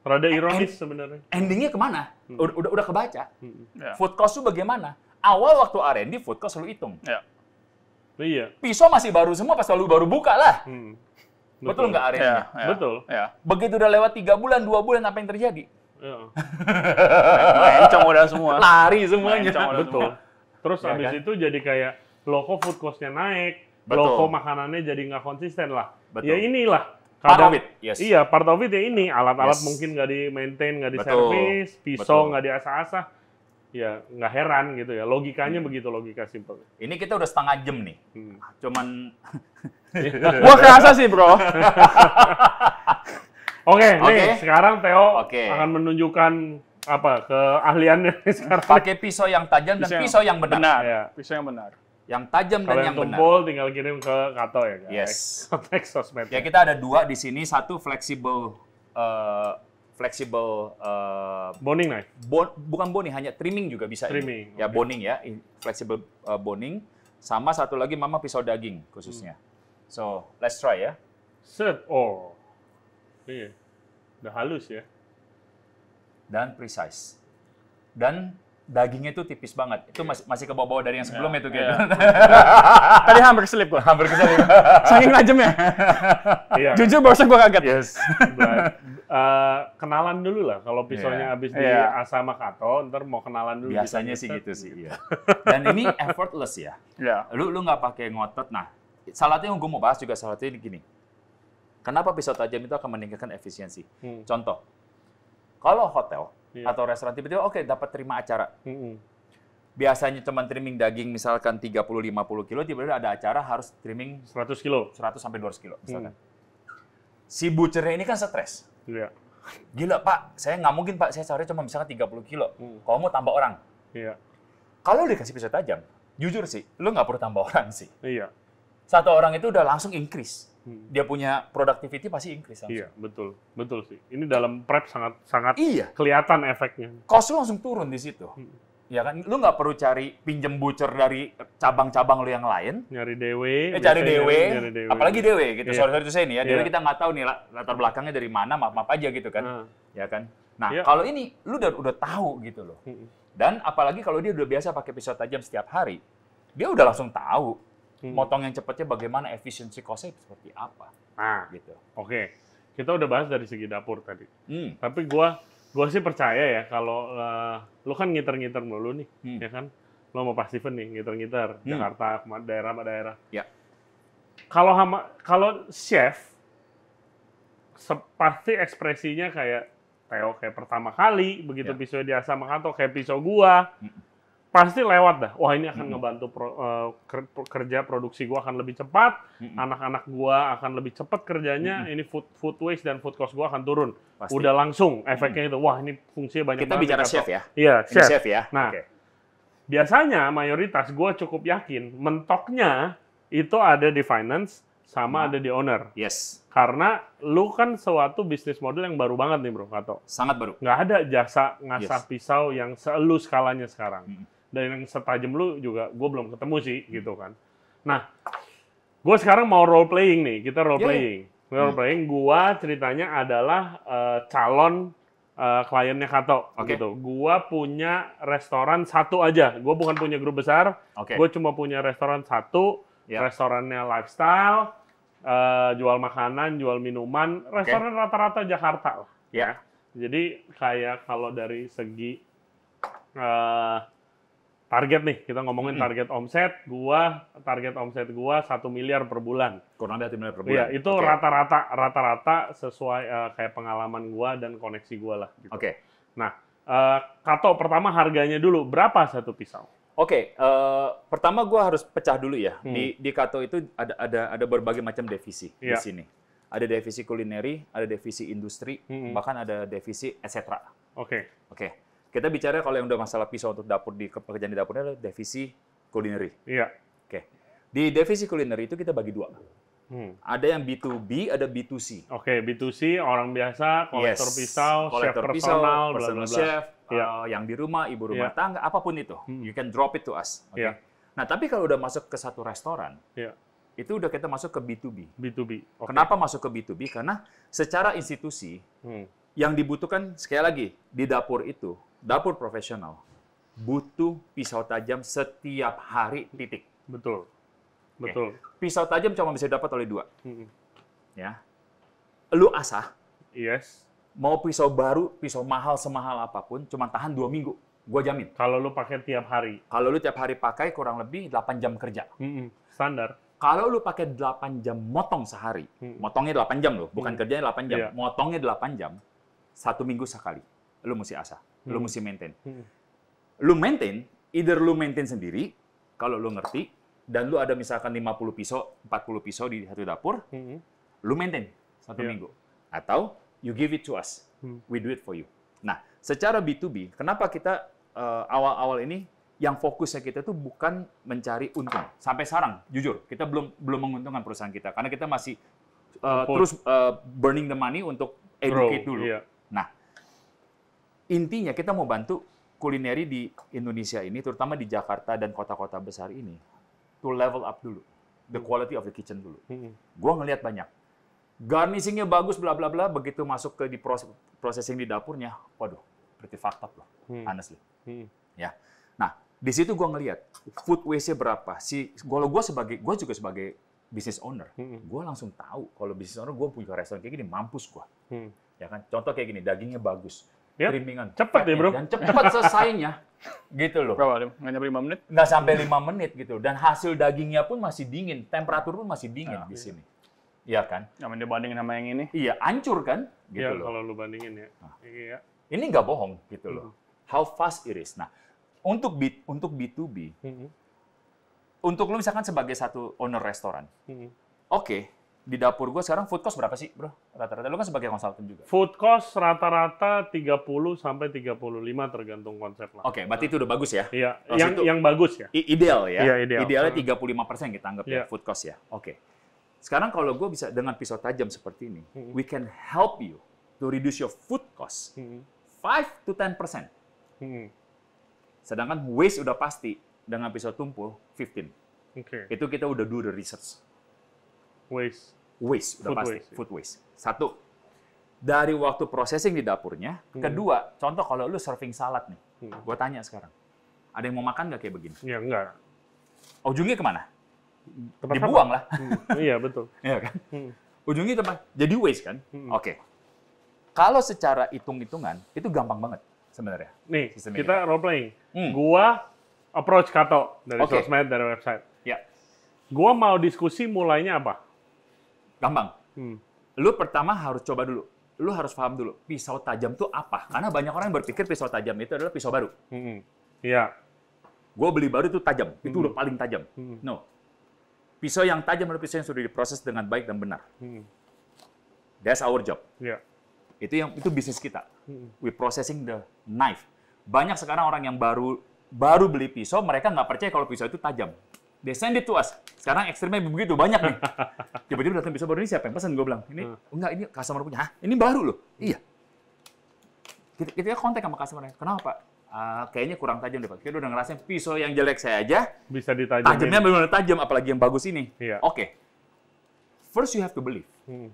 Speaker 1: Rada ironis sebenarnya.
Speaker 2: Endingnya kemana? Udah kebaca. Food cost itu bagaimana? Awal waktu R&D, food cost lu hitung.
Speaker 1: Iya.
Speaker 2: Pisau masih baru semua pas lu baru buka lah. Betul nggak R&D-nya?
Speaker 1: Betul.
Speaker 2: Begitu udah lewat 3 bulan, 2 bulan, apa yang terjadi?
Speaker 3: Mencong udah semua.
Speaker 2: Lari semuanya.
Speaker 1: Betul. Terus abis itu jadi kayak, loh kok food cost-nya naik, loh kok makanannya jadi nggak konsisten lah. Ya inilah.
Speaker 2: Part of it,
Speaker 1: Iya, part of it ya ini. Alat-alat mungkin nggak di-maintain, nggak di-service, pisau nggak di-asah-asah. Ya, nggak heran gitu ya. Logikanya begitu, logika simpel.
Speaker 2: Ini kita udah setengah jam nih. Cuman...
Speaker 3: Gua kerasa sih, bro.
Speaker 1: Oke, nih sekarang Theo
Speaker 2: Oke.
Speaker 1: akan menunjukkan apa keahliannya sekarang.
Speaker 2: Pakai pisau yang tajam dan pisau yang benar.
Speaker 1: Ya.
Speaker 3: Pisau yang benar.
Speaker 2: Yang tajam dan yang benar.
Speaker 1: Tumpul tinggal kirim ke Kato ya, guys.
Speaker 2: Yes.
Speaker 1: Kontak sosmed.
Speaker 2: Ya kita ada 2 di sini, satu flexible
Speaker 1: boning knife.
Speaker 2: Bukan boning, hanya trimming juga bisa.
Speaker 1: Trimming.
Speaker 2: Ya boning ya, flexible boning. Sama satu lagi mama pisau daging khususnya. So, let's try ya.
Speaker 1: Set. Oh. Iya. Udah halus ya.
Speaker 2: Dan precise. Dan dagingnya itu tipis banget. Itu masih ke bawah dari yang sebelumnya itu gitu.
Speaker 3: Tadi hampir keselip gua.
Speaker 2: Hampir keselip.
Speaker 3: Saking tajamnya.
Speaker 1: Iya.
Speaker 3: Jujur barusan gua kaget.
Speaker 2: Yes.
Speaker 1: Kenalan dulu lah. Kalau pisaunya
Speaker 2: Iya.
Speaker 1: habis di
Speaker 3: Iya.
Speaker 1: asa sama Kato, ntar mau kenalan dulu.
Speaker 2: Biasanya
Speaker 1: bisa
Speaker 2: sih
Speaker 1: nyetet
Speaker 2: gitu sih. Iya. Dan ini effortless ya.
Speaker 3: Iya.
Speaker 2: Lu nggak pakai ngotot. Nah, salah satu yang gue mau bahas juga salah satu ini gini. Kenapa pisau tajam itu akan meningkatkan efisiensi? Contoh, kalau hotel atau restoran tiba-tiba oke dapat terima acara. Biasanya cuma trimming daging misalkan 30-50 kilo, tiba-tiba ada acara harus trimming
Speaker 1: 100 kilo.
Speaker 2: 100 sampai 200 kilo misalkan. Si butchernya ini kan stres.
Speaker 1: Iya.
Speaker 2: Gila Pak, saya nggak mungkin Pak, saya sehari cuma misalkan 30 kilo. Kalau mau tambah orang.
Speaker 1: Iya.
Speaker 2: Kalau dikasih pisau tajam, jujur sih, lu nggak perlu tambah orang sih.
Speaker 1: Iya.
Speaker 2: Satu orang itu udah langsung increase. Dia punya productivity pasti increase langsung.
Speaker 1: Iya, betul. Betul sih. Ini dalam prep sangat
Speaker 2: Iya.
Speaker 1: kelihatan efeknya.
Speaker 2: Cost lu langsung turun di situ. Ya kan, lu nggak perlu cari pinjem butcher dari cabang-cabang lu yang lain.
Speaker 1: Nyari DW.
Speaker 2: Cari
Speaker 1: biasanya
Speaker 2: DW,
Speaker 1: nyari DW.
Speaker 2: apalagi DW gitu.
Speaker 1: Iya.
Speaker 2: Sorry to say nih ya, DW
Speaker 1: Iya.
Speaker 2: kita nggak tahu nih latar belakangnya dari mana, maaf-maaf aja gitu kan. Ya kan. Nah,
Speaker 1: Iya.
Speaker 2: kalau ini lu udah tahu gitu loh. Dan apalagi kalau dia udah biasa pakai pisau tajam setiap hari, dia udah langsung tahu motong yang cepatnya bagaimana, efisiensi cost-nya seperti apa.
Speaker 1: Nah,
Speaker 2: Gitu.
Speaker 1: oke. Kita udah bahas dari segi dapur tadi.
Speaker 2: Hmm.
Speaker 1: Tapi gua sih percaya ya kalau lu kan ngiter-ngiter mulu nih, ya kan? Lo mau Pacific nih, ngiter-ngiter Jakarta, daerah-daerah.
Speaker 2: Ya.
Speaker 1: Kalau chef pasti ekspresinya kayak Theo kayak pertama kali begitu
Speaker 2: Ya.
Speaker 1: pisau dia sama Kato kayak pisau gua. Pasti lewat dah. Wah, ini akan ngebantu kerja produksi gua akan lebih cepat. Anak-anak gua akan lebih cepat kerjanya. Ini food waste dan food cost gua akan turun.
Speaker 2: Pasti.
Speaker 1: Udah langsung efeknya itu. Wah, ini fungsinya banyak
Speaker 2: Kita
Speaker 1: banget.
Speaker 2: bicara
Speaker 1: Kato.
Speaker 2: chef ya?
Speaker 1: Iya,
Speaker 2: Ini chef ya?
Speaker 1: Nah,
Speaker 2: Oke.
Speaker 1: biasanya mayoritas gua cukup yakin mentoknya itu ada di finance sama ada di owner.
Speaker 2: Yes.
Speaker 1: Karena lu kan suatu bisnis model yang baru banget nih, Bro, Kato.
Speaker 2: Sangat baru.
Speaker 1: Nggak ada jasa ngasah pisau yang seelu skalanya sekarang. Dan yang setajam lu juga gue belum ketemu sih, gitu kan. Nah, gue sekarang mau role playing nih, kita role playing. Role playing, gue ceritanya adalah calon kliennya Kato, gitu. Gue punya restoran satu aja, gue bukan punya grup besar, gue cuma punya restoran satu, restorannya lifestyle, jual makanan, jual minuman, restoran rata-rata Jakarta lah.
Speaker 2: Ya.
Speaker 1: Jadi kayak kalau dari segi target nih, kita ngomongin target omset gua 1 miliar per bulan.
Speaker 2: Kurang lebih 1 miliar per bulan.
Speaker 1: Iya, itu rata-rata sesuai kayak pengalaman gua dan koneksi gua lah. Gitu.
Speaker 2: Oke.
Speaker 1: Nah, Kato pertama harganya dulu berapa satu pisau?
Speaker 2: Oke, pertama gue harus pecah dulu ya. Di Kato itu ada berbagai macam divisi di sini. Ada divisi kulineri, ada divisi industri, bahkan ada divisi etc.
Speaker 1: Oke.
Speaker 2: Kita bicara kalau yang udah masalah pisau untuk dapur di pekerjaan di dapurnya adalah divisi kulineri.
Speaker 1: Iya.
Speaker 2: Oke. Di divisi kulineri itu kita bagi dua. Ada yang B2B, ada B2C.
Speaker 1: Oke, B2C orang biasa, kolektor pisau, chef
Speaker 2: Kolektor
Speaker 1: personal, bla
Speaker 2: personal
Speaker 1: bla bla.
Speaker 2: chef, yang di rumah, ibu rumah tangga, apapun itu. You can drop it to us. Oke. Nah, tapi kalau udah masuk ke satu restoran, itu udah kita masuk ke B2B.
Speaker 1: B2B. Oke.
Speaker 2: Kenapa masuk ke B2B? Karena secara institusi, yang dibutuhkan, sekali lagi, di dapur itu, dapur profesional, butuh pisau tajam setiap hari, titik.
Speaker 1: Betul.
Speaker 2: Pisau tajam cuma bisa dapat oleh dua. Ya. Lu asah,
Speaker 1: Yes.
Speaker 2: mau pisau baru, pisau mahal semahal apapun, cuma tahan 2 minggu. Gua jamin.
Speaker 1: Kalau lu pakai tiap hari.
Speaker 2: Kalau lu tiap hari pakai kurang lebih 8 jam kerja.
Speaker 1: Standar.
Speaker 2: Kalau lu pakai 8 jam motong sehari, motongnya 8 jam loh, bukan kerjanya 8 jam,
Speaker 1: Iya.
Speaker 2: motongnya 8 jam, 1 minggu sekali. Lu mesti asah, lu mesti maintain. Lu maintain, either lu maintain sendiri, kalau lu ngerti, dan lu ada misalkan 50 pisau, 40 pisau di satu dapur, lu maintain 1 minggu. Atau you give it to us, we do it for you. Nah, secara B2B, kenapa kita awal-awal ini yang fokusnya kita tuh bukan mencari untung. Sampai sekarang, jujur, kita belum menguntungkan perusahaan kita karena kita masih terus burning the money untuk educate dulu.
Speaker 1: Iya.
Speaker 2: Nah, intinya kita mau bantu kulineri di Indonesia ini, terutama di Jakarta dan kota-kota besar ini, to level up dulu. the quality of the kitchen dulu. Gue ngelihat banyak. Garnishingnya bagus, bla bla bla. Begitu masuk ke di processing di dapurnya, waduh, pretty fucked up loh, honestly. Ya. Nah, di situ gue ngelihat food waste-nya berapa. Kalau gue juga sebagai business owner, gue langsung tahu kalau business owner gue punya restoran kayak gini, mampus gue. Ya kan? Contoh kayak gini, dagingnya bagus, trimmingan,
Speaker 1: cepet ya bro,
Speaker 2: dan cepet selesainya, gitu loh.
Speaker 3: Berapa? Nggak nyampe 5 menit?
Speaker 2: Nggak sampai 5 menit gitu. Dan hasil dagingnya pun masih dingin, temperatur pun masih dingin di sini. Iya kan?
Speaker 3: Nggak dibandingin sama yang ini.
Speaker 2: Iya, hancur kan? Gitu
Speaker 1: ya,
Speaker 2: loh.
Speaker 1: kalau lu bandingin ya. Iya.
Speaker 2: Ini nggak bohong gitu loh. How fast it is. Nah, untuk B2B, untuk lu misalkan sebagai satu owner restoran, oke, di dapur gue sekarang food cost berapa sih, bro? Rata-rata lu kan sebagai konsultan juga.
Speaker 1: Food cost rata-rata 30 sampai 35 tergantung konsep lah.
Speaker 2: Oke, berarti itu udah bagus ya?
Speaker 1: Iya,
Speaker 2: Terus
Speaker 1: yang bagus ya.
Speaker 2: Ideal ya?
Speaker 1: Iya, ideal.
Speaker 2: Idealnya 35% kita anggap ya,
Speaker 1: Iya.
Speaker 2: food cost ya. Oke. Sekarang kalau gue bisa dengan pisau tajam seperti ini, we can help you to reduce your food cost 5 to 10%. Sedangkan waste udah pasti dengan pisau tumpul 15.
Speaker 1: Oke.
Speaker 2: Itu kita udah do the research.
Speaker 1: Waste.
Speaker 2: Waste udah
Speaker 1: Food
Speaker 2: pasti,
Speaker 1: waste, ya.
Speaker 2: food waste. Satu, dari waktu processing di dapurnya. Kedua, contoh kalau lu serving salad nih, gue tanya sekarang, ada yang mau makan nggak kayak begini?
Speaker 1: Ya enggak.
Speaker 2: Ujungnya kemana?
Speaker 1: Tempat
Speaker 2: Dibuang
Speaker 1: sampah.
Speaker 2: lah.
Speaker 1: Iya betul.
Speaker 2: Iya kan? Ujungnya tempat jadi waste kan? Oke. Kalau secara hitung-hitungan itu gampang banget sebenarnya.
Speaker 1: Nih,
Speaker 2: Sistem
Speaker 1: kita role playing.
Speaker 2: Hmm.
Speaker 1: Gua approach Kato dari
Speaker 2: Oke.
Speaker 1: sosmed, dari website.
Speaker 2: Ya,
Speaker 1: Gua mau diskusi mulainya apa?
Speaker 2: gampang. Lu pertama harus coba dulu. Lu harus paham dulu pisau tajam itu apa? Karena banyak orang yang berpikir pisau tajam itu adalah pisau baru.
Speaker 1: Iya.
Speaker 2: Gue beli baru itu tajam, itu udah paling tajam. No. Pisau yang tajam adalah pisau yang sudah diproses dengan baik dan benar. That's our job.
Speaker 1: Iya.
Speaker 2: Itu bisnis kita. We processing the knife. Banyak sekarang orang yang baru beli pisau, mereka nggak percaya kalau pisau itu tajam. They send it to us. Sekarang ekstrimnya begitu banyak nih. Tiba-tiba datang pisau baru, ini siapa yang pesan? Gue bilang, ini enggak, ini customer punya. Hah? Ini baru loh. Iya. Kita kontak sama customer-nya. Kenapa? Kayaknya kurang tajam deh, Pak. Kita udah ngerasain pisau yang jelek saya aja,
Speaker 1: Bisa ditajamin.
Speaker 2: tajamnya benar-benar tajam, apalagi yang bagus ini.
Speaker 1: Iya.
Speaker 2: Oke. First you have to believe.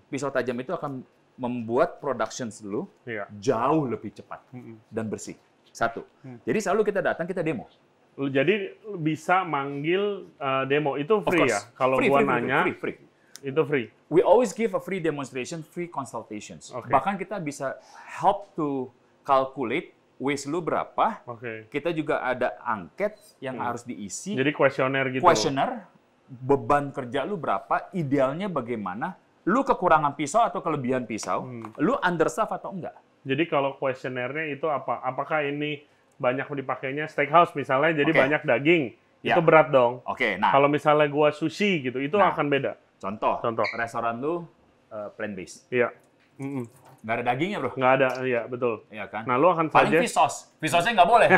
Speaker 2: Pisau tajam itu akan membuat production lu
Speaker 1: Iya.
Speaker 2: jauh lebih cepat dan bersih. Satu. Jadi selalu kita datang, kita demo.
Speaker 1: Jadi bisa manggil demo itu
Speaker 2: Of
Speaker 1: free
Speaker 2: course.
Speaker 1: ya? Kalau
Speaker 2: Free,
Speaker 1: gua
Speaker 2: free,
Speaker 1: nanya,
Speaker 2: free.
Speaker 1: itu free.
Speaker 2: We always give a free demonstration, free consultations.
Speaker 1: Oke.
Speaker 2: Bahkan kita bisa help to calculate waste lu berapa.
Speaker 1: Oke.
Speaker 2: Kita juga ada angket yang harus diisi.
Speaker 1: Jadi kuesioner gitu.
Speaker 2: Questionnaire, beban kerja lu berapa, idealnya bagaimana, lu kekurangan pisau atau kelebihan pisau, lu understaff atau enggak.
Speaker 1: Jadi kalau kuesionernya itu apa? Apakah ini banyak dipakainya steakhouse misalnya, jadi
Speaker 2: Oke.
Speaker 1: banyak daging,
Speaker 2: Ya.
Speaker 1: itu berat dong.
Speaker 2: Oke, nah,
Speaker 1: Kalau misalnya gua sushi gitu, itu
Speaker 2: Nah.
Speaker 1: akan beda.
Speaker 2: contoh,
Speaker 1: Contoh.
Speaker 2: restoran lu plant-based.
Speaker 1: Iya.
Speaker 2: Nggak ada dagingnya, bro.
Speaker 1: Nggak ada, iya betul.
Speaker 2: Iya kan?
Speaker 1: Nah, lu akan
Speaker 2: Paling
Speaker 1: suggest
Speaker 2: fish sauce. Fish sauce-nya nggak boleh.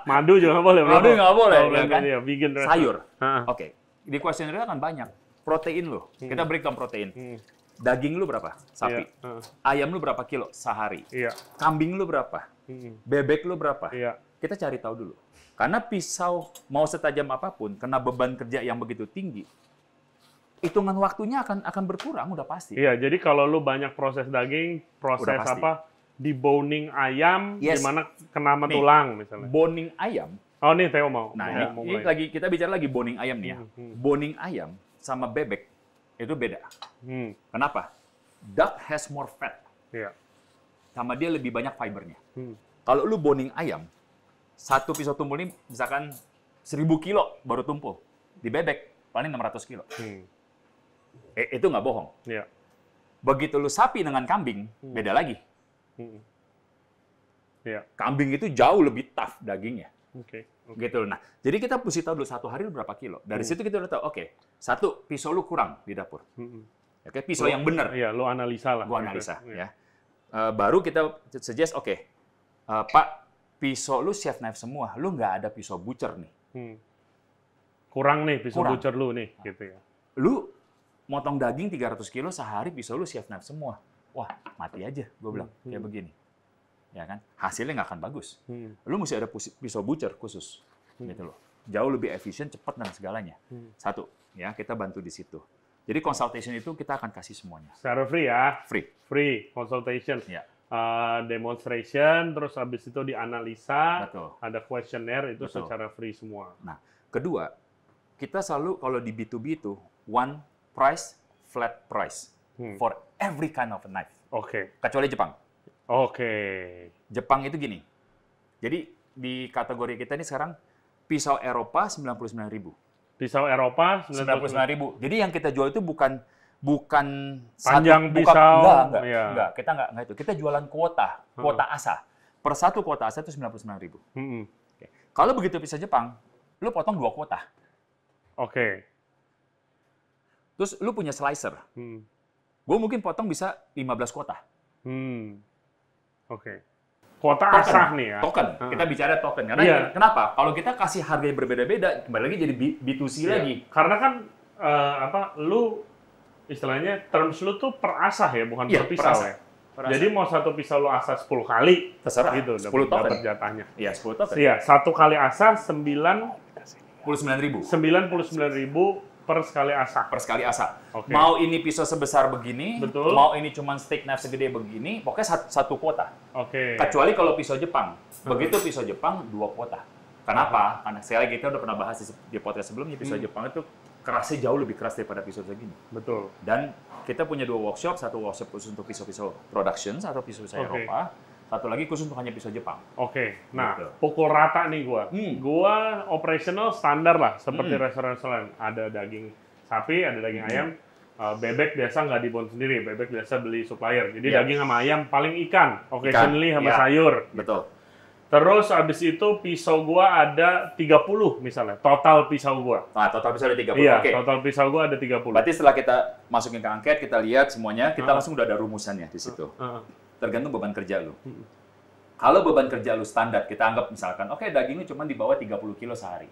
Speaker 1: madu juga nggak boleh. bro.
Speaker 2: Madu nggak boleh,
Speaker 1: Kalau
Speaker 2: ya kan?
Speaker 1: Iya, vegan restaurant.
Speaker 2: Sayur.
Speaker 1: Hah.
Speaker 2: Oke. Di questionnaire akan banyak. Protein lu. Kita breakdown protein. Daging lu berapa? Sapi.
Speaker 1: Iya. Heeh.
Speaker 2: Ayam lu berapa kilo sehari?
Speaker 1: Iya.
Speaker 2: Kambing lu berapa? Bebek lu berapa?
Speaker 1: Iya.
Speaker 2: Kita cari tahu dulu. Karena pisau mau setajam apapun, kena beban kerja yang begitu tinggi, hitungan waktunya akan berkurang, udah pasti.
Speaker 1: Iya, jadi kalau lu banyak proses daging, proses
Speaker 2: Udah pasti.
Speaker 1: apa? Deboning ayam,
Speaker 2: Yes.
Speaker 1: gimana kena sama
Speaker 2: Nih.
Speaker 1: tulang misalnya.
Speaker 2: Boning ayam.
Speaker 1: Oh, nih Theo mau.
Speaker 2: Nah,
Speaker 1: mau
Speaker 2: ini
Speaker 1: mulai.
Speaker 2: lagi kita bicara lagi boning ayam nih ya. Boning ayam sama bebek itu beda. Kenapa? Duck has more fat.
Speaker 1: Iya.
Speaker 2: Sama dia lebih banyak fibernya. Kalau lu boning ayam, satu pisau tumpul ini misalkan 1000 kilo baru tumpul. Di bebek paling 600 kilo. Itu nggak bohong.
Speaker 1: Iya.
Speaker 2: Begitu lu sapi dengan kambing, beda lagi.
Speaker 1: Iya.
Speaker 2: Kambing itu jauh lebih tough dagingnya.
Speaker 1: Oke.
Speaker 2: Gitu. Nah, jadi kita mesti tahu dulu satu hari lu berapa kilo. Dari situ kita udah tahu, oke, satu, pisau lu kurang di dapur. Oke, pisau yang benar.
Speaker 1: Iya, lu analisa lah.
Speaker 2: Gua
Speaker 1: gitu.
Speaker 2: analisa.
Speaker 1: Iya.
Speaker 2: Ya. Baru kita suggest, oke, Pak, pisau lu chef knife semua. Lu nggak ada pisau butcher nih.
Speaker 1: Kurang nih pisau
Speaker 2: Kurang.
Speaker 1: butcher lu nih, gitu ya.
Speaker 2: Lu motong daging 300 kilo sehari, pisau lu chef knife semua. Wah, mati aja, gue bilang. Kayak begini. Ya kan? Hasilnya nggak akan bagus. Lu mesti ada pisau butcher khusus. Gitu loh. jauh lebih efisien, cepat dan segalanya. Satu, ya kita bantu di situ. Jadi consultation itu kita akan kasih semuanya.
Speaker 1: Secara free ya?
Speaker 2: Free.
Speaker 1: Free consultation.
Speaker 2: Ya.
Speaker 1: Demonstration, terus habis itu dianalisa,
Speaker 2: Betul.
Speaker 1: ada questionnaire, itu
Speaker 2: Betul.
Speaker 1: secara free semua.
Speaker 2: Nah, kedua, kita selalu kalau di B2B itu one price, flat price for every kind of a knife.
Speaker 1: Oke.
Speaker 2: Kecuali Jepang.
Speaker 1: Oke.
Speaker 2: Jepang itu gini. Jadi di kategori kita ini sekarang pisau Eropa 99.000.
Speaker 1: Pisau Eropa
Speaker 2: 99.000. Jadi yang kita jual itu bukan
Speaker 1: panjang
Speaker 2: satu,
Speaker 1: pisau.
Speaker 2: Enggak,
Speaker 1: Iya.
Speaker 2: enggak. Kita enggak itu. Kita jualan kuota asa. Per satu kuota asa itu 99.000. Oke. Kalau begitu pisau Jepang, lu potong 2 kuota.
Speaker 1: Oke.
Speaker 2: Terus lu punya slicer. Gue mungkin potong bisa 15 kuota.
Speaker 1: Oke. Kuota asah nih ya.
Speaker 2: Token. Kita bicara token. Karena
Speaker 1: Iya.
Speaker 2: kenapa? Kalau kita kasih harga yang berbeda-beda, kembali lagi jadi B2C
Speaker 1: Iya.
Speaker 2: lagi.
Speaker 1: Karena kan lu istilahnya terms lu tuh per asah ya, bukan
Speaker 2: Iya,
Speaker 1: per pisau
Speaker 2: per asah.
Speaker 1: ya.
Speaker 2: Per asah.
Speaker 1: Jadi mau satu pisau lu asah 10 kali,
Speaker 2: Terserah.
Speaker 1: gitu,
Speaker 2: 10 token.
Speaker 1: dapat jatahnya.
Speaker 2: Iya, 10 token.
Speaker 1: Iya, satu kali asah 99.000
Speaker 2: 99.000
Speaker 1: per sekali asah.
Speaker 2: per sekali asa.
Speaker 1: Oke.
Speaker 2: Mau ini pisau sebesar begini,
Speaker 1: Betul.
Speaker 2: mau ini cuma steak knife segede begini, pokoknya satu kuota.
Speaker 1: Oke.
Speaker 2: Kecuali kalau pisau Jepang. Begitu pisau Jepang, 2 kuota. Kenapa? Karena sekali lagi kita udah pernah bahas di podcast sebelumnya, pisau Jepang itu kerasnya jauh lebih keras daripada pisau segini.
Speaker 1: Betul.
Speaker 2: Dan kita punya 2 workshop, satu workshop khusus untuk pisau-pisau production, atau pisau-pisau
Speaker 1: Oke.
Speaker 2: Eropa, satu lagi khusus untuk hanya pisau Jepang.
Speaker 1: Oke. Nah,
Speaker 2: Gitu.
Speaker 1: pukul rata nih gua. Gua operational standar lah, seperti restoran-restoran. Ada daging sapi, ada daging ayam. Bebek biasa nggak dibuat sendiri, bebek biasa beli supplier. Jadi
Speaker 2: Iya.
Speaker 1: daging sama ayam paling ikan, occasionally sama
Speaker 2: Iya.
Speaker 1: sayur.
Speaker 2: Betul.
Speaker 1: Terus abis itu pisau gua ada 30 misalnya, total pisau gua.
Speaker 2: Nah, total pisau ada 30.
Speaker 1: Iya,
Speaker 2: Oke.
Speaker 1: total pisau gua ada 30.
Speaker 2: Berarti setelah kita masukin ke angket, kita lihat semuanya, kita langsung udah ada rumusannya di situ. Tergantung beban kerja lu. Kalau beban kerja lu standar, kita anggap misalkan, oke daging lu cuma di bawah 30 kilo sehari.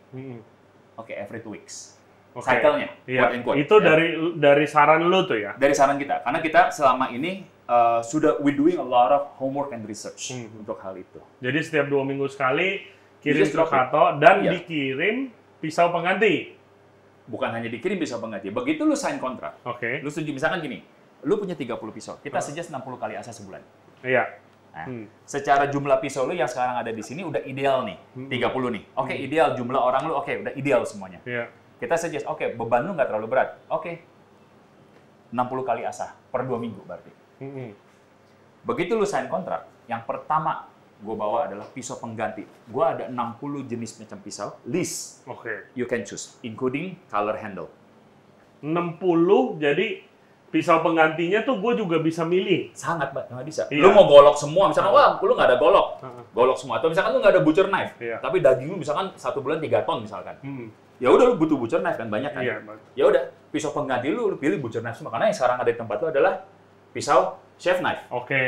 Speaker 2: Oke, every 2 weeks.
Speaker 1: Oke.
Speaker 2: Cycle-nya,
Speaker 1: Iya.
Speaker 2: quote and quote,
Speaker 1: Itu
Speaker 2: ya.
Speaker 1: dari saran lu tuh ya?
Speaker 2: Dari saran kita, karena kita selama ini we doing a lot of homework and research untuk hal itu.
Speaker 1: Jadi setiap 2 minggu sekali kirim
Speaker 2: Just
Speaker 1: ke
Speaker 2: drop it.
Speaker 1: Kato dan
Speaker 2: Iya.
Speaker 1: dikirim pisau pengganti.
Speaker 2: Bukan hanya dikirim pisau pengganti. Begitu lu sign kontrak,
Speaker 1: Oke.
Speaker 2: lu setuju misalkan gini, lu punya 30 pisau, kita suggest 60 kali asa sebulan.
Speaker 1: Iya.
Speaker 2: Nah, secara jumlah pisau lu yang sekarang ada di sini udah ideal nih, 30 nih. Oke, ideal jumlah orang lu, oke, udah ideal semuanya.
Speaker 1: Iya.
Speaker 2: Kita suggest, oke, beban lu nggak terlalu berat. Oke, 60 kali asah per 2 minggu berarti. Begitu lu sign kontrak, yang pertama gue bawa adalah pisau pengganti. Gue ada 60 jenis macam pisau, list
Speaker 1: Oke.
Speaker 2: you can choose, including color handle.
Speaker 1: 60, jadi pisau penggantinya tuh gue juga bisa milih.
Speaker 2: Sangat banget, nggak bisa.
Speaker 1: Iya.
Speaker 2: Lu mau golok semua, misalkan, wah, lu nggak ada golok. Golok semua. Atau misalkan lu nggak ada butcher knife,
Speaker 1: Iya.
Speaker 2: tapi daging lu misalkan 1 bulan 3 ton misalkan. Ya udah, lu butuh butcher knife kan, banyak kan.
Speaker 1: Iya.
Speaker 2: Ya udah, pisau pengganti lu pilih butcher knife semua. Karena yang sekarang ada di tempat lu adalah pisau chef knife.
Speaker 1: Oke.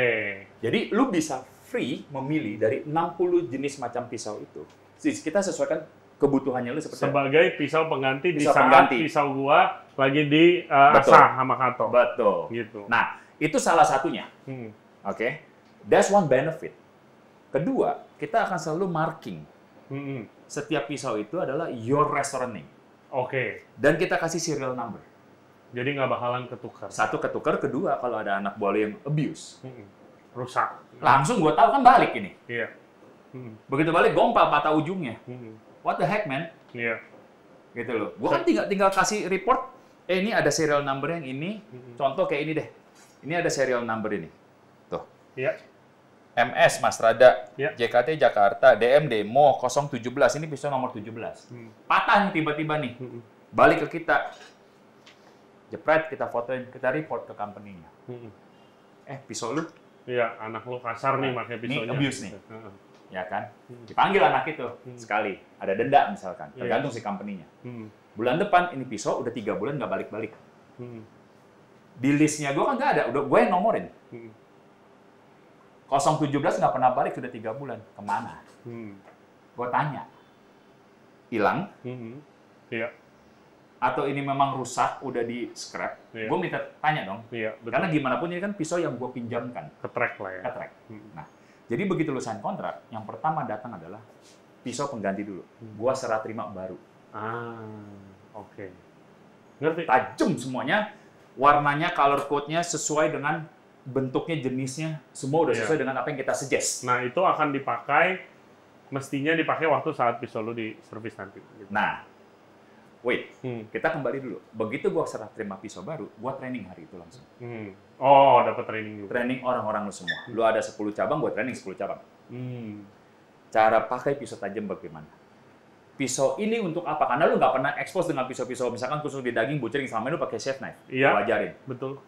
Speaker 2: Jadi lu bisa free memilih dari 60 jenis macam pisau itu. Kita sesuaikan kebutuhannya lu seperti apa.
Speaker 1: Sebagai pisau pengganti di
Speaker 2: Pisau
Speaker 1: saat
Speaker 2: pengganti.
Speaker 1: pisau gua lagi di
Speaker 2: Betul.
Speaker 1: asah sama Kato.
Speaker 2: Betul.
Speaker 1: Gitu.
Speaker 2: Nah, itu salah satunya. Oke. That's one benefit. Kedua, kita akan selalu marking. Setiap pisau itu adalah your restaurant name.
Speaker 1: Oke.
Speaker 2: Dan kita kasih serial number.
Speaker 1: Jadi nggak bakalan ketukar.
Speaker 2: Satu ketukar, kedua kalau ada anak buah lu yang abuse.
Speaker 1: Rusak.
Speaker 2: Langsung gua tahu kan balik ini.
Speaker 1: Iya.
Speaker 2: Begitu balik, gompal patah ujungnya. What the heck, man?
Speaker 1: Iya.
Speaker 2: Gitu loh. Gua kan tinggal kasih report, ini ada serial number yang ini, contoh kayak ini deh. Ini ada serial number ini. Tuh.
Speaker 1: Iya.
Speaker 2: MS Mas Rada,
Speaker 1: Ya.
Speaker 2: JKT Jakarta, DM Demo 017, ini pisau nomor 17. Patah nih tiba-tiba nih. Balik ke kita. Jepret, kita fotoin, kita report ke company-nya. Pisau lu,
Speaker 1: Iya, anak lu kasar nih pakai
Speaker 2: ini
Speaker 1: pisaunya.
Speaker 2: abuse nih. Ya kan? Dipanggil anak itu sekali. Ada denda misalkan, tergantung si company-nya. Bulan depan ini pisau udah 3 bulan nggak balik-balik. Di listnya gue kan nggak ada, udah gue yang nomorin. 017 nggak pernah balik, sudah 3 bulan. Kemana? Gue tanya. Hilang?
Speaker 1: Iya.
Speaker 2: Atau ini memang rusak, udah di scrap?
Speaker 1: Iya.
Speaker 2: Gue minta tanya dong.
Speaker 1: Iya, betul.
Speaker 2: Karena gimana pun ini kan pisau yang gue pinjamkan.
Speaker 1: Ketrek lah ya.
Speaker 2: Ketrek. Nah, jadi begitu lu sign kontrak, yang pertama datang adalah pisau pengganti dulu. Gua serah terima baru.
Speaker 1: Oke. Ngerti?
Speaker 2: Tajam semuanya, warnanya, color code-nya sesuai dengan bentuknya, jenisnya, semua udah sesuai dengan apa yang kita suggest.
Speaker 1: Nah, itu akan dipakai, mestinya dipakai waktu saat pisau lu di servis nanti. Gitu.
Speaker 2: Nah, wait, kita kembali dulu. Begitu gua serah terima pisau baru, gua training hari itu langsung.
Speaker 1: Oh, dapat training juga.
Speaker 2: Training orang-orang lu semua. Lu ada 10 cabang, gua training 10 cabang. Cara pakai pisau tajam bagaimana? Pisau ini untuk apa? Karena lu nggak pernah expose dengan pisau-pisau, misalkan khusus di daging, butchering, selama ini lu pakai chef knife.
Speaker 1: Iya,
Speaker 2: Gua ajarin.
Speaker 1: betul.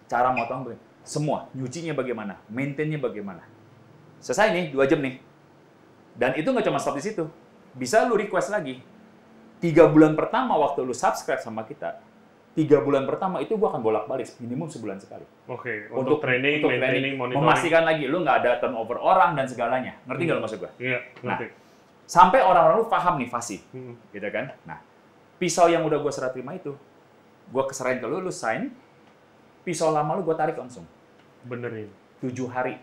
Speaker 2: Cara motong, semua. Nyucinya bagaimana? Maintain-nya bagaimana? Selesai nih, 2 jam nih. Dan itu nggak cuma stop di situ. Bisa lu request lagi. 3 bulan pertama waktu lu subscribe sama kita, 3 bulan pertama itu gua akan bolak-balik minimum sebulan sekali.
Speaker 1: Oke, untuk training, maintaining, monitoring.
Speaker 2: Memastikan lagi lu nggak ada turnover orang dan segalanya. Ngerti nggak lu maksud gua?
Speaker 1: Iya, ngerti.
Speaker 2: Sampai orang-orang lu paham nih fasih. Gitu kan? Nah, pisau yang udah gua serah terima itu, gua keserahin ke lu sign, pisau lama lu gua tarik langsung.
Speaker 1: Benerin.
Speaker 2: 7 hari.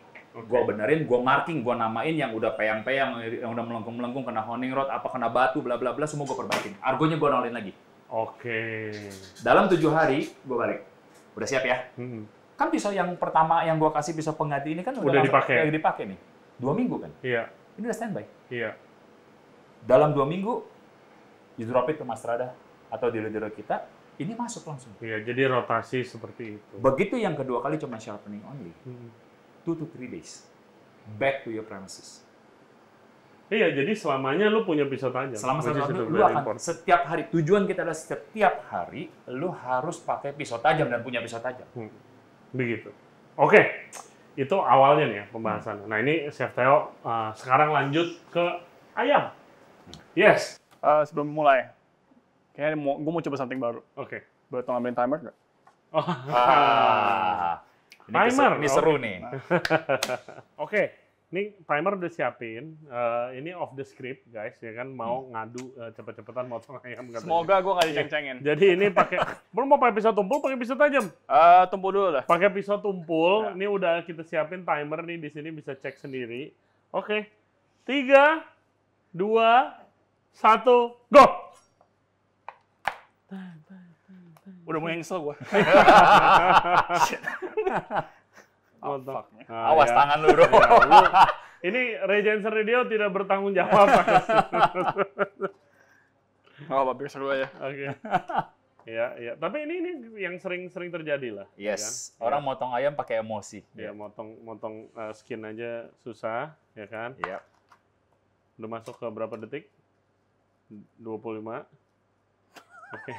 Speaker 2: Gua benerin, gua marking, gua namain yang udah peyang-peyang, yang udah melengkung-melengkung, kena honing rod, apa kena batu, bla bla bla, semua gua perbaikin. Argonya gua nolin lagi.
Speaker 1: Oke.
Speaker 2: Dalam 7 hari, gue balik. Udah siap ya? Kan pisau yang pertama yang gue kasih pisau pengganti ini kan
Speaker 1: udah
Speaker 2: dipakai nih. 2 minggu kan?
Speaker 1: Iya.
Speaker 2: Ini udah standby.
Speaker 1: Iya.
Speaker 2: Dalam 2 minggu, you drop it ke Mas Rada atau dealer-dealer kita, ini masuk langsung.
Speaker 1: Iya, jadi rotasi seperti itu.
Speaker 2: Begitu yang kedua kali cuma sharpening only. 2 to 3 days. Back to your premises.
Speaker 1: Iya, jadi selamanya lu punya pisau tajam.
Speaker 2: Selama 1 tahun lu akan setiap hari, tujuan kita adalah setiap hari lu harus pakai pisau tajam dan punya pisau tajam.
Speaker 1: Begitu. Oke, itu awalnya nih ya pembahasan. Nah ini Chef Theo, sekarang lanjut ke ayam. Yes.
Speaker 3: Sebelum mulai, kayaknya gue mau coba something baru.
Speaker 1: Oke.
Speaker 3: Boleh tolong ambilin timer nggak?
Speaker 1: Timer.
Speaker 2: Ini seru nih.
Speaker 1: Oke. Ini timer udah siapin, ini off the script guys, ya kan mau ngadu cepet-cepetan motong ayam katanya.
Speaker 3: Semoga gue nggak diceng-cengin.
Speaker 1: Jadi ini pakai, belum mau pakai pisau tumpul, pakai pisau tajam.
Speaker 3: Tumpul dulu lah.
Speaker 1: Pakai pisau tumpul, ini udah kita siapin timer nih di sini bisa cek sendiri. Oke, 3, 2, 1, go!
Speaker 3: Udah mulai nyesel gue.
Speaker 1: Motong.
Speaker 2: Awas tangan lu, bro.
Speaker 1: Ini Regensen Radio tidak bertanggung jawab.
Speaker 3: Oh, biar seru aja.
Speaker 1: Oke. Ya. Tapi ini yang sering terjadi lah.
Speaker 2: Yes.
Speaker 1: Ya kan?
Speaker 2: Orang motong ayam pakai emosi.
Speaker 1: Ya, motong skin aja susah, ya kan?
Speaker 2: Iya.
Speaker 1: Udah masuk ke berapa detik? 25. Oke.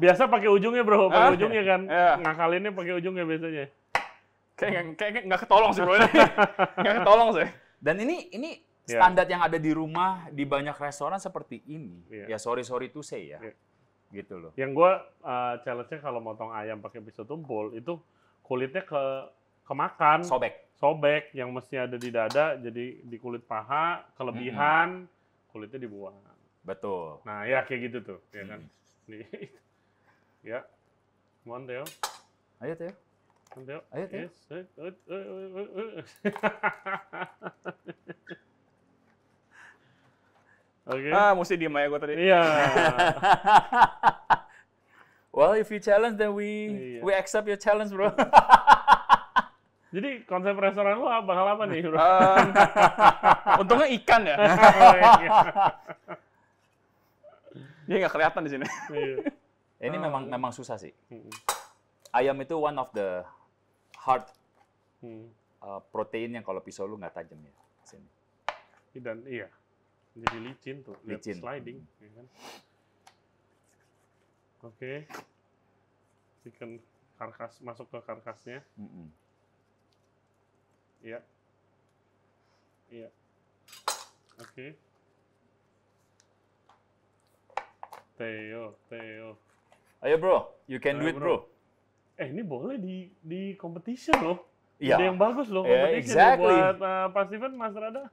Speaker 1: Biasa pakai ujungnya, bro. Pakai ujungnya kan. Ngakalinnya pakai ujungnya biasanya.
Speaker 3: Kayak nggak ketolong sih, bro. Nggak ketolong sih.
Speaker 2: Dan ini standar yang ada di rumah, di banyak restoran seperti ini. Ya sorry to say ya. Gitu loh.
Speaker 1: Yang gue challenge-nya kalau motong ayam pakai pisau tumpul, itu kulitnya kemakan. Sobek, yang mestinya ada di dada, jadi di kulit paha, kelebihan, kulitnya dibuang.
Speaker 2: Betul.
Speaker 1: Nah, ya kayak gitu tuh, ya kan. Nih. Ya. Come on, Theo.
Speaker 2: Ayo, Theo. Ayo, Theo.
Speaker 1: Yes. Oke.
Speaker 3: Mesti diem aja gue tadi.
Speaker 1: Iya.
Speaker 2: Well, if you challenge, then we accept your challenge, bro.
Speaker 1: Jadi konsep restoran lu bakal apa nih, bro?
Speaker 3: Untungnya ikan ya. Dia nggak kelihatan di sini.
Speaker 2: Ini memang susah sih. Ayam itu one of the hard protein yang kalau pisau lu nggak tajam ya. Sini.
Speaker 1: Dan iya, jadi licin tuh,
Speaker 2: licin.
Speaker 1: Sliding. Ya kan? Oke, chicken karkas masuk ke karkasnya. Iya. Oke. Theo.
Speaker 2: Ayo bro, you can do it bro.
Speaker 1: Ini boleh di competition loh.
Speaker 2: Iya.
Speaker 1: Ada yang bagus loh
Speaker 2: Yeah,
Speaker 1: competition
Speaker 2: exactly.
Speaker 1: buat Pak Steven, Mas Rada.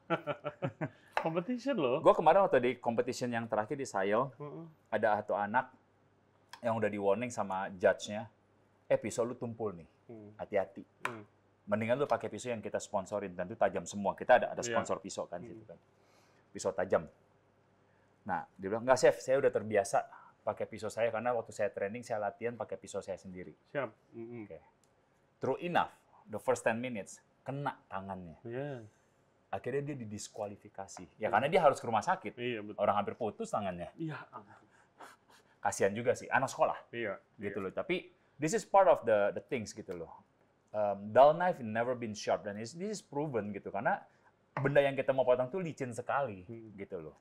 Speaker 1: Competition loh.
Speaker 2: Gue kemarin waktu di competition yang terakhir di Sayel, ada satu anak yang udah di warning sama judge-nya, pisau lu tumpul nih, hati-hati. Mendingan lu pakai pisau yang kita sponsorin, dan itu tajam semua. Kita ada sponsor pisau kan, gitu kan. pisau tajam. Nah, dia bilang, enggak chef, saya udah terbiasa pakai pisau saya karena waktu saya training, saya latihan pakai pisau saya sendiri.
Speaker 1: Siap.
Speaker 2: Oke. True enough, the first 10 minutes, kena tangannya.
Speaker 1: Iya.
Speaker 2: Akhirnya dia didiskualifikasi. Ya karena dia harus ke rumah sakit.
Speaker 1: Iya, betul.
Speaker 2: Orang hampir putus tangannya.
Speaker 1: Iya.
Speaker 2: Kasihan juga sih, anak sekolah.
Speaker 1: Iya.
Speaker 2: Gitu loh. Tapi this is part of the things gitu loh. Dull knife never been sharp dan this is proven gitu karena benda yang kita mau potong tuh licin sekali gitu loh.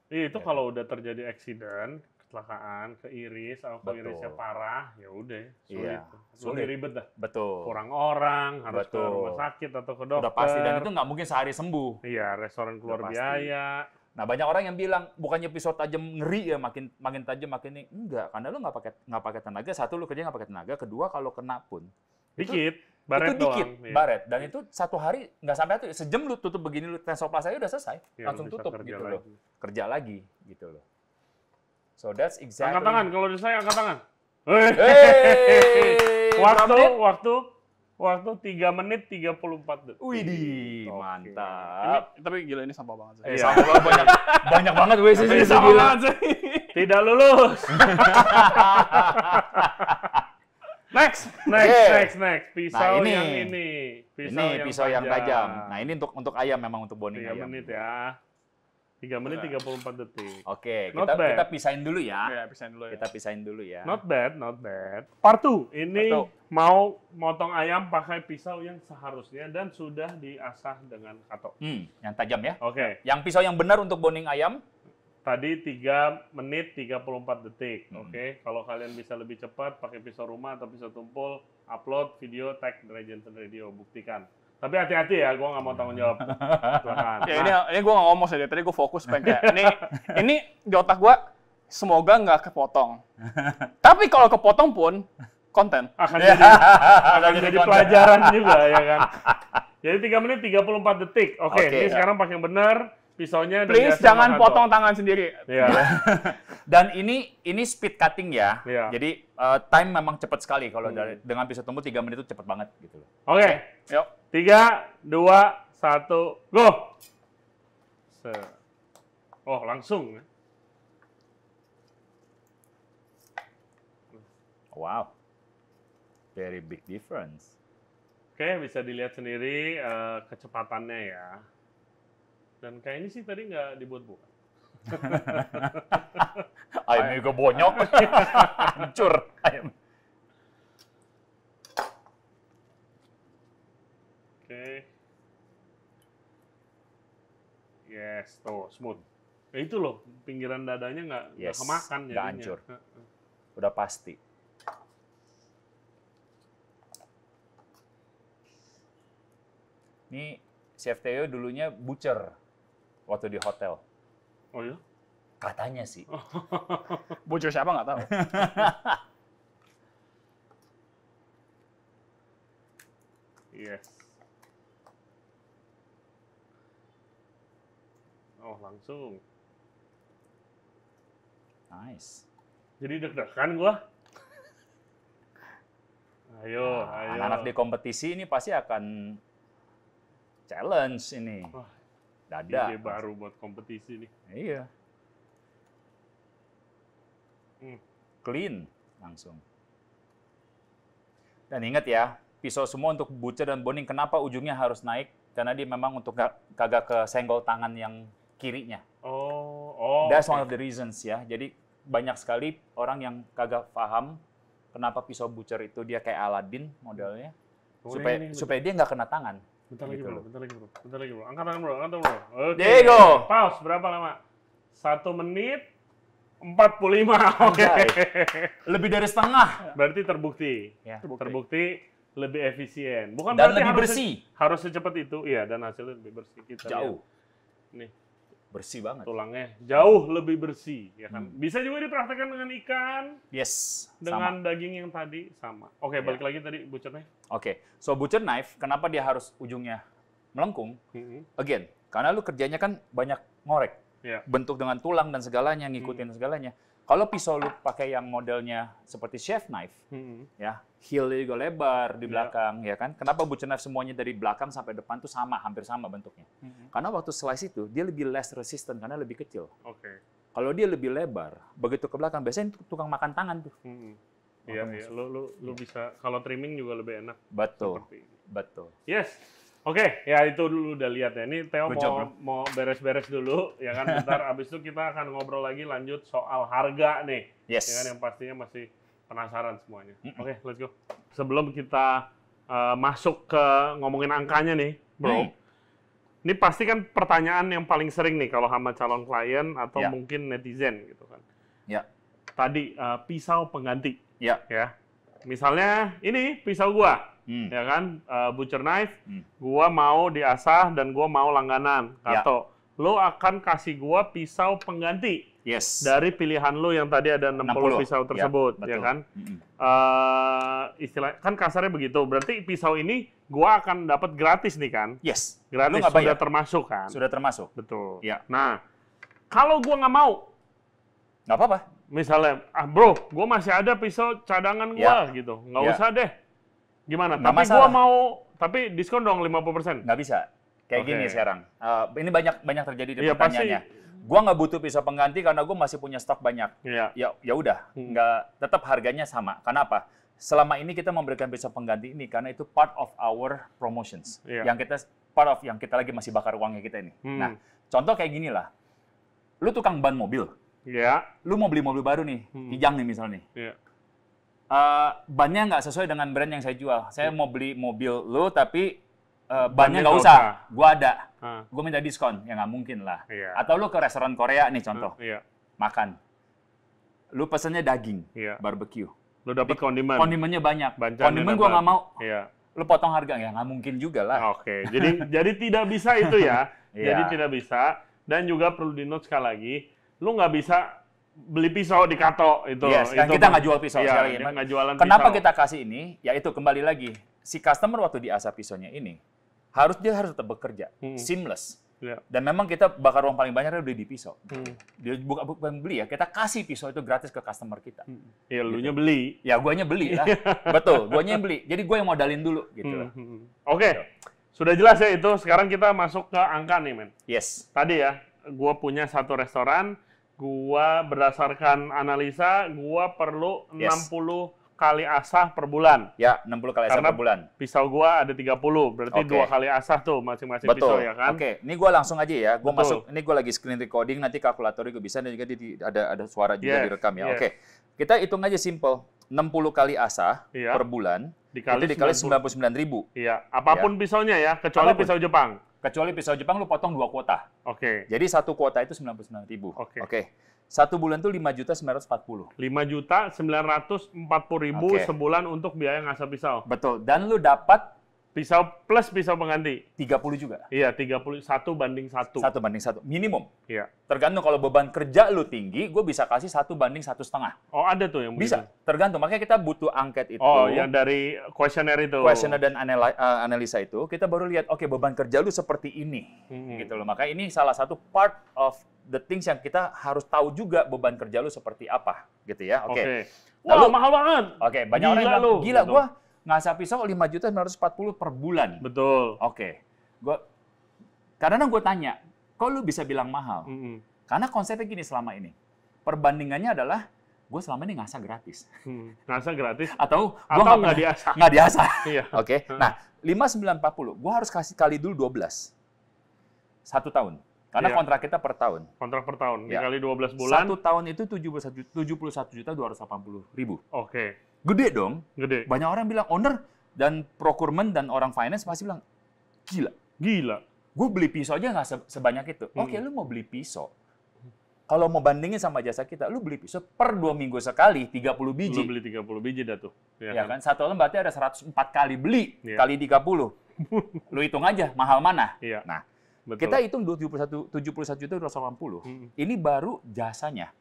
Speaker 1: Iya, itu kalau udah terjadi accident, kecelakaan, keiris, atau
Speaker 2: Betul.
Speaker 1: keirisnya parah, ya udah sulit.
Speaker 2: Iya,
Speaker 1: Sulit.
Speaker 2: sulit.
Speaker 1: Ribet dah.
Speaker 2: Betul.
Speaker 1: Kurang orang, harus ke
Speaker 2: Betul.
Speaker 1: rumah sakit atau ke dokter.
Speaker 2: Udah pasti dan itu nggak mungkin sehari sembuh.
Speaker 1: Iya, restoran keluar
Speaker 2: Udah pasti.
Speaker 1: biaya.
Speaker 2: Nah banyak orang yang bilang bukannya pisau tajam ngeri ya makin tajam makin ini enggak karena lu nggak pakai tenaga. Satu lu kerja nggak pakai tenaga. Kedua kalau kena pun
Speaker 1: Dikit, baret
Speaker 2: itu dikit
Speaker 1: doang. Iya.
Speaker 2: baret dan itu satu hari nggak sampai itu sejam lu tutup begini lu tensoplast aja udah selesai
Speaker 1: Iya,
Speaker 2: langsung
Speaker 1: bisa
Speaker 2: tutup
Speaker 1: kerja
Speaker 2: gitu
Speaker 1: lagi.
Speaker 2: loh kerja lagi gitu loh. So that's exactly.
Speaker 1: Angkat tangan, kalau di saya angkat tangan.
Speaker 2: Hey,
Speaker 1: Waktu 3 menit 34 detik.
Speaker 2: Widih,
Speaker 1: Oke.
Speaker 2: mantap.
Speaker 3: Tapi gila ini sampah banget sih.
Speaker 1: Iya.
Speaker 2: Sama banyak banget WC sih
Speaker 1: Tapi
Speaker 2: gila.
Speaker 3: banget sih.
Speaker 1: Tidak lulus.
Speaker 3: Next.
Speaker 1: Next. Pisau
Speaker 2: Nah, ini.
Speaker 1: yang ini.
Speaker 2: Pisau yang tajam. Nah ini untuk ayam memang untuk boning
Speaker 1: 3
Speaker 2: ayam.
Speaker 1: menit ya. 3 menit 34 detik.
Speaker 2: Oke,
Speaker 1: Not bad.
Speaker 2: kita pisahin dulu ya.
Speaker 3: Ya, pisahin dulu ya.
Speaker 2: Kita pisahin dulu ya.
Speaker 1: Not bad. Part 2. Ini
Speaker 3: Part
Speaker 1: mau motong ayam pakai pisau yang seharusnya dan sudah diasah dengan katok.
Speaker 2: Yang tajam ya.
Speaker 1: Oke.
Speaker 2: Yang pisau yang benar untuk boning ayam.
Speaker 1: Tadi 3 menit 34 detik.
Speaker 2: Hmm.
Speaker 1: Oke. Kalau kalian bisa lebih cepat pakai pisau rumah atau pisau tumpul, upload video tag Dry Jensen Radio, buktikan. Tapi hati-hati ya, gue nggak mau tanggung jawab. Silakan.
Speaker 3: Ya ini gue nggak ngomong sih, tadi gue fokus pengen kayak ini di otak gue semoga nggak kepotong. Tapi kalau kepotong pun konten.
Speaker 1: akan
Speaker 2: Ya.
Speaker 1: jadi pelajaran juga ya kan. Jadi 3 menit 34 detik. Oke,
Speaker 2: Oke.
Speaker 1: ini sekarang pakai yang benar. Pisaunya udah
Speaker 3: Please
Speaker 1: biasa
Speaker 3: jangan
Speaker 1: makan
Speaker 3: potong
Speaker 1: tuh.
Speaker 3: tangan sendiri.
Speaker 1: Iya.
Speaker 2: Dan ini speed cutting ya.
Speaker 1: Iya.
Speaker 2: Jadi time memang cepat sekali kalau dengan pisau tumpul 3 menit itu cepat banget gitu loh.
Speaker 1: Oke.
Speaker 3: Yuk.
Speaker 1: 3, 2, 1, go. Oh, langsung.
Speaker 2: Wow. Very big difference.
Speaker 1: Oke, bisa dilihat sendiri kecepatannya ya. Dan kayaknya sih tadi nggak dibuat-buat.
Speaker 2: Ayamnya juga bonyok. Hancur ayam.
Speaker 1: Oke. Yes, tuh smooth. Ya itu loh, pinggiran dadanya nggak
Speaker 2: Yes,
Speaker 1: kemakan
Speaker 2: nggak
Speaker 1: jadinya.
Speaker 2: hancur. Udah pasti. Ini Chef Theo dulunya butcher waktu di hotel.
Speaker 1: Oh ya?
Speaker 2: Katanya sih.
Speaker 3: Bocor siapa nggak tahu.
Speaker 1: Yes. Oh, langsung.
Speaker 2: Nice.
Speaker 1: Jadi deg-degan gua. Ayo, ayo.
Speaker 2: Anak-anak di kompetisi ini pasti akan challenge ini.
Speaker 1: Wah,
Speaker 2: Dada.
Speaker 1: ide baru buat kompetisi nih.
Speaker 2: Iya.
Speaker 1: Hmm.
Speaker 2: Clean langsung. Dan ingat ya, pisau semua untuk butcher dan boning kenapa ujungnya harus naik? Karena dia memang untuk kagak kesenggol tangan yang kirinya.
Speaker 1: Oh.
Speaker 2: That's
Speaker 1: Oke.
Speaker 2: one of the reasons ya. Jadi banyak sekali orang yang kagak paham kenapa pisau butcher itu dia kayak Aladdin modelnya.
Speaker 1: Oh,
Speaker 2: Supaya dia nggak kena tangan.
Speaker 1: Bentar lagi,
Speaker 2: gitu
Speaker 1: bro.
Speaker 2: loh.
Speaker 1: Bentar lagi, bro. Angkat tangan, bro. Oke.
Speaker 2: There you go.
Speaker 1: Pause. Berapa lama? 1 menit 45. Oke.
Speaker 2: Anjay. Lebih dari setengah.
Speaker 1: Berarti terbukti.
Speaker 2: Ya.
Speaker 1: Terbukti lebih efisien. Bukan
Speaker 2: Dan
Speaker 1: berarti
Speaker 2: lebih
Speaker 1: harus
Speaker 2: bersih.
Speaker 1: harus secepat itu. Iya, dan hasilnya lebih bersih. Kita
Speaker 2: Jauh.
Speaker 1: lihat. Nih,
Speaker 2: Bersih banget.
Speaker 1: tulangnya jauh lebih bersih, ya kan?
Speaker 2: Hmm.
Speaker 1: Bisa juga dipraktekkan dengan ikan,
Speaker 2: Yes.
Speaker 1: dengan daging yang tadi sama. Oke,
Speaker 2: Ya.
Speaker 1: balik lagi tadi butchernya.
Speaker 2: Oke. So butcher knife, kenapa dia harus ujungnya melengkung? Again, karena lu kerjanya kan banyak ngorek.
Speaker 1: Ya.
Speaker 2: Bentuk dengan tulang dan segalanya, ngikutin segalanya. Kalau pisau lu pakai yang modelnya seperti chef knife, ya, heel juga lebar di belakang, ya kan? Kenapa butcher knife semuanya dari belakang sampai depan tuh sama, hampir sama bentuknya? Karena waktu slice itu dia lebih less resistant karena lebih kecil.
Speaker 1: Oke.
Speaker 2: Kalau dia lebih lebar, begitu ke belakang biasanya tukang makan tangan tuh.
Speaker 1: Iya, iya. Lu bisa kalau trimming juga lebih enak.
Speaker 2: Betul.
Speaker 1: Seperti ini.
Speaker 2: Betul.
Speaker 1: Yes. Oke, ya itu dulu udah lihat ya. Ini Theo
Speaker 2: Good job,
Speaker 1: mau beres-beres dulu, ya kan. Bentar, abis itu kita akan ngobrol lagi lanjut soal harga nih.
Speaker 2: Yes.
Speaker 1: Ya kan, yang pastinya masih penasaran semuanya. Oke, let's go. Sebelum kita masuk ke ngomongin angkanya nih, bro. Ini pasti kan pertanyaan yang paling sering nih kalau sama calon klien atau
Speaker 2: Ya.
Speaker 1: mungkin netizen gitu kan.
Speaker 2: Ya.
Speaker 1: Tadi pisau pengganti.
Speaker 2: Ya.
Speaker 1: Ya. Misalnya ini pisau gua. Ya kan, butcher knife, gua mau diasah dan gua mau langganan, Kato. Lo akan kasih gua pisau pengganti
Speaker 2: Yes.
Speaker 1: dari pilihan lo yang tadi ada 60 pisau tersebut, ya kan? Istilah kan kasarnya begitu. Berarti pisau ini gua akan dapat gratis nih kan?
Speaker 2: Yes.
Speaker 1: Gratis,
Speaker 2: Lu nggak
Speaker 1: sudah
Speaker 2: bayar.
Speaker 1: termasuk kan?
Speaker 2: Sudah termasuk.
Speaker 1: Betul.
Speaker 2: Ya.
Speaker 1: Nah, kalau gua nggak mau,
Speaker 2: Nggak apa-apa.
Speaker 1: misalnya, bro, gua masih ada pisau cadangan gua gitu, nggak usah deh. Gimana?
Speaker 2: Nggak
Speaker 1: Tapi
Speaker 2: masalah.
Speaker 1: gua mau, tapi diskon dong 50%.
Speaker 2: Nggak bisa. Kayak
Speaker 1: Oke.
Speaker 2: gini sekarang. Ini banyak terjadi di
Speaker 1: Iya, pasti.
Speaker 2: pertanyaannya. Gua nggak butuh pisau pengganti karena gua masih punya stok banyak.
Speaker 1: Iya.
Speaker 2: Ya udah, nggak, tetap harganya sama. Karena apa? Selama ini kita memberikan pisau pengganti ini karena itu part of our promotions.
Speaker 1: Iya.
Speaker 2: Yang kita lagi masih bakar uangnya kita ini. Nah, contoh kayak gini lah. Lu tukang ban mobil.
Speaker 1: Iya.
Speaker 2: Lu mau beli mobil baru nih, Kijang nih misalnya nih.
Speaker 1: Iya.
Speaker 2: Bannya nggak sesuai dengan brand yang saya jual. Saya mau beli mobil lu tapi bannya
Speaker 1: Bannya
Speaker 2: nggak
Speaker 1: nggak
Speaker 2: usah.
Speaker 1: usah.
Speaker 2: Gua ada.
Speaker 1: Ah.
Speaker 2: Gua minta diskon. Ya nggak mungkin lah.
Speaker 1: Iya.
Speaker 2: Atau lu ke restoran Korea nih contoh.
Speaker 1: Iya.
Speaker 2: Makan. Lu pesennya daging,
Speaker 1: Iya.
Speaker 2: barbecue.
Speaker 1: Lu dapat kondimen.
Speaker 2: Kondimennya banyak.
Speaker 1: Bancannya
Speaker 2: Kondimen gua
Speaker 1: dapat.
Speaker 2: nggak mau.
Speaker 1: Iya.
Speaker 2: Lu potong harga. Ya nggak mungkin juga lah.
Speaker 1: Oke. Jadi tidak bisa itu ya.
Speaker 2: Iya.
Speaker 1: Jadi tidak bisa. Dan juga perlu di-note sekali lagi, lu nggak bisa beli pisau di Kato itu.
Speaker 2: Yes, dan
Speaker 1: itu
Speaker 2: kita nggak jual pisau
Speaker 1: iya,
Speaker 2: sekali lagi.
Speaker 1: dia nggak jualan
Speaker 2: Kenapa
Speaker 1: pisau.
Speaker 2: kita kasih ini? Ya itu kembali lagi. Si customer waktu diasah pisaunya ini dia harus tetap bekerja, seamless.
Speaker 1: Iya.
Speaker 2: Dan memang kita bakar uang paling banyak udah di pisau. Dia bukan beli ya, kita kasih pisau itu gratis ke customer kita.
Speaker 1: Iya, lu nya beli.
Speaker 2: Ya guanya beli lah. Betul, guanya yang beli. Jadi gue yang modalin dulu gitu loh.
Speaker 1: Oke. Sudah jelas ya itu. Sekarang kita masuk ke angka nih, men.
Speaker 2: Yes.
Speaker 1: Tadi ya, gua punya satu restoran, gua berdasarkan analisa, gua perlu
Speaker 2: Yes.
Speaker 1: 60 kali asah per bulan.
Speaker 2: Ya, 60 kali asah
Speaker 1: Karena
Speaker 2: per bulan.
Speaker 1: pisau gua ada 30, berarti
Speaker 2: Oke.
Speaker 1: 2 kali asah tuh masing-masing pisau ya kan?
Speaker 2: Oke, ini gue langsung aja ya. Gue
Speaker 1: Betul.
Speaker 2: masuk, ini gue lagi screen recording, nanti kalkulatornya gue bisa, dan juga ada suara juga
Speaker 1: Yes,
Speaker 2: direkam ya.
Speaker 1: yes.
Speaker 2: Oke, kita hitung aja simple. 60 kali asah
Speaker 1: Iya.
Speaker 2: per bulan,
Speaker 1: Dikali
Speaker 2: itu dikali
Speaker 1: 90.
Speaker 2: 99.000.
Speaker 1: Iya, apapun pisaunya ya, kecuali
Speaker 2: Apapun.
Speaker 1: pisau Jepang.
Speaker 2: Kecuali pisau Jepang lu potong 2 kuota.
Speaker 1: Oke.
Speaker 2: Jadi satu kuota itu 99.000.
Speaker 1: Oke.
Speaker 2: Satu bulan tuh 5.940.
Speaker 1: 5.940.000
Speaker 2: Oke.
Speaker 1: sebulan untuk biaya ngasah pisau.
Speaker 2: Betul. Dan lu dapat
Speaker 1: Pisau plus pisau pengganti.
Speaker 2: 30 juga.
Speaker 1: Iya, 31 banding 1.
Speaker 2: 1:1. Minimum.
Speaker 1: Iya.
Speaker 2: Tergantung kalau beban kerja lu tinggi, gue bisa kasih 1:1,5.
Speaker 1: Oh, ada tuh yang
Speaker 2: Bisa.
Speaker 1: begitu?
Speaker 2: Tergantung. Makanya kita butuh angket itu.
Speaker 1: Oh, yang dari kuesioner itu.
Speaker 2: Questionnaire dan analisa itu, kita baru lihat, oke, beban kerja lu seperti ini. Gitu loh. Maka ini salah satu part of the things yang kita harus tahu juga beban kerja lu seperti apa. Gitu ya. Oke.
Speaker 1: Oke.
Speaker 2: Lalu-
Speaker 1: Wah, mahal banget.
Speaker 2: Oke, banyak orang yang
Speaker 1: Gila
Speaker 2: bilang,
Speaker 1: lu.
Speaker 2: gila,
Speaker 1: Gitu.
Speaker 2: gua ngasah pisau 5.940 per bulan.
Speaker 1: Betul.
Speaker 2: Oke. Kadang-kadang gue tanya, kok lu bisa bilang mahal? Karena konsepnya gini selama ini. Perbandingannya adalah, gue selama ini ngasah gratis.
Speaker 1: Ngasah gratis.
Speaker 2: Atau gue
Speaker 1: Atau nggak diasah.
Speaker 2: Nggak diasah.
Speaker 1: Iya.
Speaker 2: Oke. Nah, 5.940, gue harus kasih kali dulu 12. 1 tahun. Karena
Speaker 1: Iya.
Speaker 2: kontrak kita per tahun.
Speaker 1: Kontrak per tahun.
Speaker 2: Ya.
Speaker 1: Dikali 12 bulan.
Speaker 2: 1 tahun itu 71.280.000.
Speaker 1: Oke.
Speaker 2: Gede dong.
Speaker 1: Gede.
Speaker 2: Banyak orang bilang, owner dan procurement dan orang finance pasti bilang, gila.
Speaker 1: Gila.
Speaker 2: Gue beli pisau aja nggak sebanyak itu. Oke, lu mau beli pisau. Kalau mau bandingin sama jasa kita, lu beli pisau per 2 minggu sekali, 30 biji.
Speaker 1: Lu beli 30 biji dah tuh.
Speaker 2: Ya kan? 1 tahun berarti ada 104 kali beli,
Speaker 1: Iya.
Speaker 2: kali 30. Lu hitung aja, mahal mana?
Speaker 1: Iya.
Speaker 2: Nah,
Speaker 1: Betul.
Speaker 2: kita hitung 71.280. Ini baru jasanya.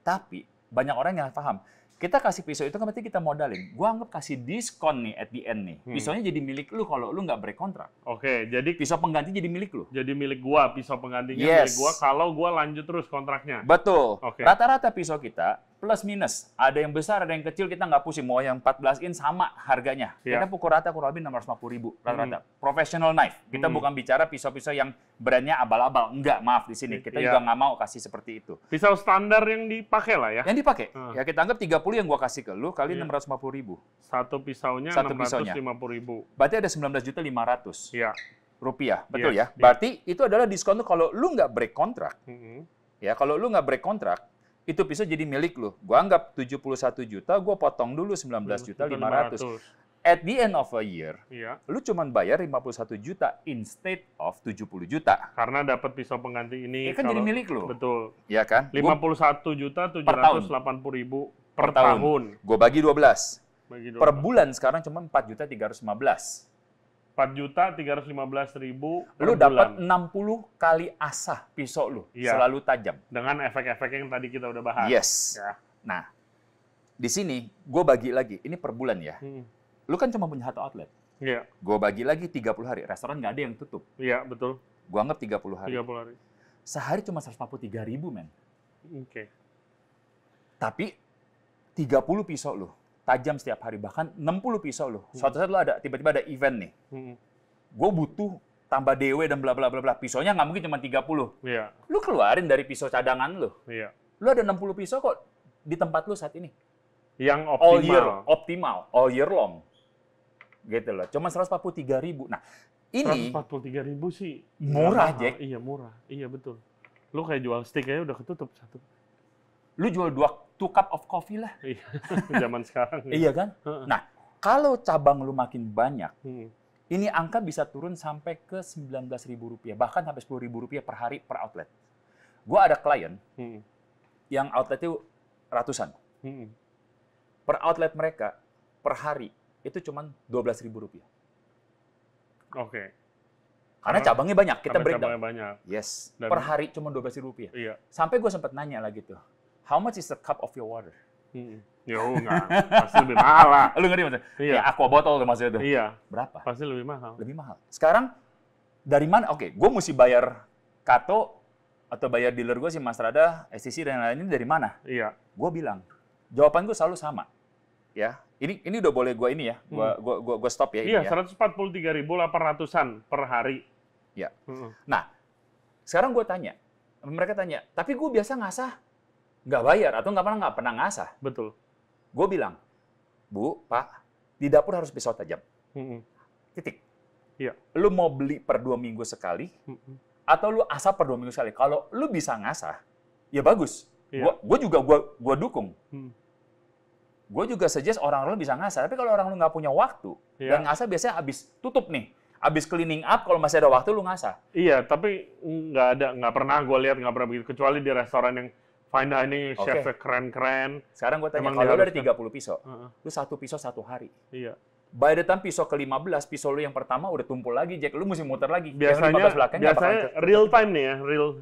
Speaker 2: Tapi banyak orang yang paham, Kita kasih pisau itu kan berarti kita modalin. Gua anggap kasih diskon nih at the end nih. Pisaunya jadi milik lu kalau lu nggak break kontrak.
Speaker 1: Oke, jadi
Speaker 2: Pisau pengganti jadi milik lu.
Speaker 1: jadi milik gua, pisau penggantinya
Speaker 2: Yes.
Speaker 1: milik gua kalau gua lanjut terus kontraknya.
Speaker 2: Betul.
Speaker 1: Oke.
Speaker 2: Rata-rata pisau kita plus minus. Ada yang besar, ada yang kecil, kita nggak pusing. Mau yang 14 in sama harganya.
Speaker 1: Iya.
Speaker 2: Kita pukul rata kurang lebih 650.000 rata-rata. Professional knife. Kita bukan bicara pisau-pisau yang brandnya abal-abal. Enggak, maaf di sini. Kita
Speaker 1: Iya.
Speaker 2: juga nggak mau kasih seperti itu.
Speaker 1: Pisau standar yang dipakai lah ya.
Speaker 2: Yang dipakai, ya kita anggap 30 yang gua kasih ke lu kali
Speaker 1: Iya.
Speaker 2: 650.000.
Speaker 1: Satu pisaunya
Speaker 2: Satu pisaunya.
Speaker 1: 650.000.
Speaker 2: Berarti ada 19.500.000
Speaker 1: Iya.
Speaker 2: rupiah, betul
Speaker 1: Yes,
Speaker 2: ya? Berarti itu adalah diskon lu kalau lu nggak break kontrak.
Speaker 1: Mm-mm.
Speaker 2: Ya, kalau lu nggak break kontrak, itu pisau jadi milik lu. Gua anggap 71 juta, gua potong dulu 19.500.000. At the end of a year,
Speaker 1: Iya.
Speaker 2: lu cuman bayar 51 juta instead of 70 juta.
Speaker 1: Karena dapat pisau pengganti ini
Speaker 2: Ini kan jadi milik lu.
Speaker 1: Betul.
Speaker 2: Ya kan?
Speaker 1: 51 juta 780.000 per tahun.
Speaker 2: Gue bagi 12.
Speaker 1: Bagi
Speaker 2: Per bulan sekarang cuma 4.315.
Speaker 1: 4.315.000 per
Speaker 2: Lu dapat
Speaker 1: bulan.
Speaker 2: 60 kali asah pisau lu.
Speaker 1: Iya.
Speaker 2: Selalu tajam.
Speaker 1: Dengan efek-efek yang tadi kita udah bahas.
Speaker 2: Yes.
Speaker 1: Ya.
Speaker 2: Nah, di sini gue bagi lagi. Ini per bulan ya. Lu kan cuma punya satu outlet.
Speaker 1: Iya.
Speaker 2: Gue bagi lagi 30 hari. Restoran nggak ada yang tutup.
Speaker 1: Iya, betul.
Speaker 2: Gue anggap 30 hari.
Speaker 1: 30 hari.
Speaker 2: Sehari cuma 143.000, men.
Speaker 1: Oke.
Speaker 2: Tapi 30 pisau lu. Tajam setiap hari. Bahkan 60 pisau lu. Suatu saat lu ada, tiba-tiba ada event nih. Gue butuh tambah DW dan bla bla bla bla. Pisaunya nggak mungkin cuma 30.
Speaker 1: Iya.
Speaker 2: Lu keluarin dari pisau cadangan lu.
Speaker 1: Iya.
Speaker 2: Lu ada 60 pisau kok di tempat lu saat ini.
Speaker 1: Yang
Speaker 2: All year,
Speaker 1: optimal.
Speaker 2: optimal, all year long. Gitu loh. Cuma 143.000. Nah, ini
Speaker 1: 143.000 sih.
Speaker 2: murah,
Speaker 1: Nggak mahal.
Speaker 2: Jack.
Speaker 1: Iya, murah. Iya, betul. Lu kayak jual steak aja udah ketutup satu.
Speaker 2: Lu jual 2 cup of coffee lah.
Speaker 1: Iya. Zaman sekarang.
Speaker 2: Iya kan?
Speaker 1: Heeh.
Speaker 2: Nah, kalau cabang lu makin banyak,
Speaker 1: Hmm.
Speaker 2: ini angka bisa turun sampai ke 19.000 rupiah, bahkan sampai 10.000 rupiah per hari per outlet. Gua ada klien
Speaker 1: Hmm.
Speaker 2: yang outlet itu ratusan.
Speaker 1: Hmm.
Speaker 2: Per outlet mereka, per hari, itu cuma 12.000 rupiah.
Speaker 1: Oke.
Speaker 2: Karena cabangnya banyak, kita
Speaker 1: Karena
Speaker 2: breakdown.
Speaker 1: cabangnya banyak.
Speaker 2: Yes,
Speaker 1: Dan-
Speaker 2: per hari cuma 12.000 rupiah.
Speaker 1: Iya.
Speaker 2: Sampai gue sempat nanya lagi tuh, how much is the cup of your water?
Speaker 1: Hmm. Yo, enggak. Pasti lebih mahal lah.
Speaker 2: Lu ngerti maksudnya?
Speaker 1: Iya.
Speaker 2: Ya, aqua botol tuh maksudnya tuh.
Speaker 1: Iya.
Speaker 2: Berapa?
Speaker 1: Pasti lebih mahal.
Speaker 2: Lebih mahal. Sekarang, dari mana? Oke, gue mesti bayar Kato atau bayar dealer gue si Mas Rada, STC dan lain-lain ini dari mana?
Speaker 1: Iya.
Speaker 2: Gue bilang, jawaban gue selalu sama. Ya, ini udah boleh gue ini ya, gue stop ya.
Speaker 1: Iya,
Speaker 2: ini ya.
Speaker 1: 143.800-an per hari.
Speaker 2: Ya.
Speaker 1: Heeh.
Speaker 2: Nah, sekarang gue tanya, mereka tanya, tapi gue biasa ngasah nggak bayar atau nggak pernah ngasah.
Speaker 1: Betul.
Speaker 2: Gue bilang, Bu, Pak, di dapur harus pisau tajam.
Speaker 1: Heeh.
Speaker 2: Titik.
Speaker 1: Iya.
Speaker 2: Lu mau beli per 2 minggu sekali,
Speaker 1: Heeh.
Speaker 2: atau lu asah per 2 minggu sekali. Kalau lu bisa ngasah, ya bagus.
Speaker 1: Iya.
Speaker 2: Gue juga gua dukung.
Speaker 1: Hmm.
Speaker 2: Gue juga suggest orang-orang bisa ngasah. Tapi kalau orang lu nggak punya waktu,
Speaker 1: Iya.
Speaker 2: dan ngasah biasanya habis tutup nih. Habis cleaning up, kalau masih ada waktu lu ngasah.
Speaker 1: Iya, tapi nggak pernah gue lihat, nggak pernah begitu. Kecuali di restoran yang fine dining,
Speaker 2: Oke.
Speaker 1: chefnya keren-keren.
Speaker 2: Sekarang gue tanya,
Speaker 1: Emang
Speaker 2: kalau lu ada
Speaker 1: diharuskan.
Speaker 2: 30 pisau,
Speaker 1: Heeh.
Speaker 2: lu 1 pisau 1 hari.
Speaker 1: Iya.
Speaker 2: By the time pisau ke-15, pisau lu yang pertama udah tumpul lagi, Jack. Lu mesti muter lagi. Yang
Speaker 1: Biasanya
Speaker 2: 15 belakangnya nggak
Speaker 1: biasanya
Speaker 2: bakal
Speaker 1: real time nih ya,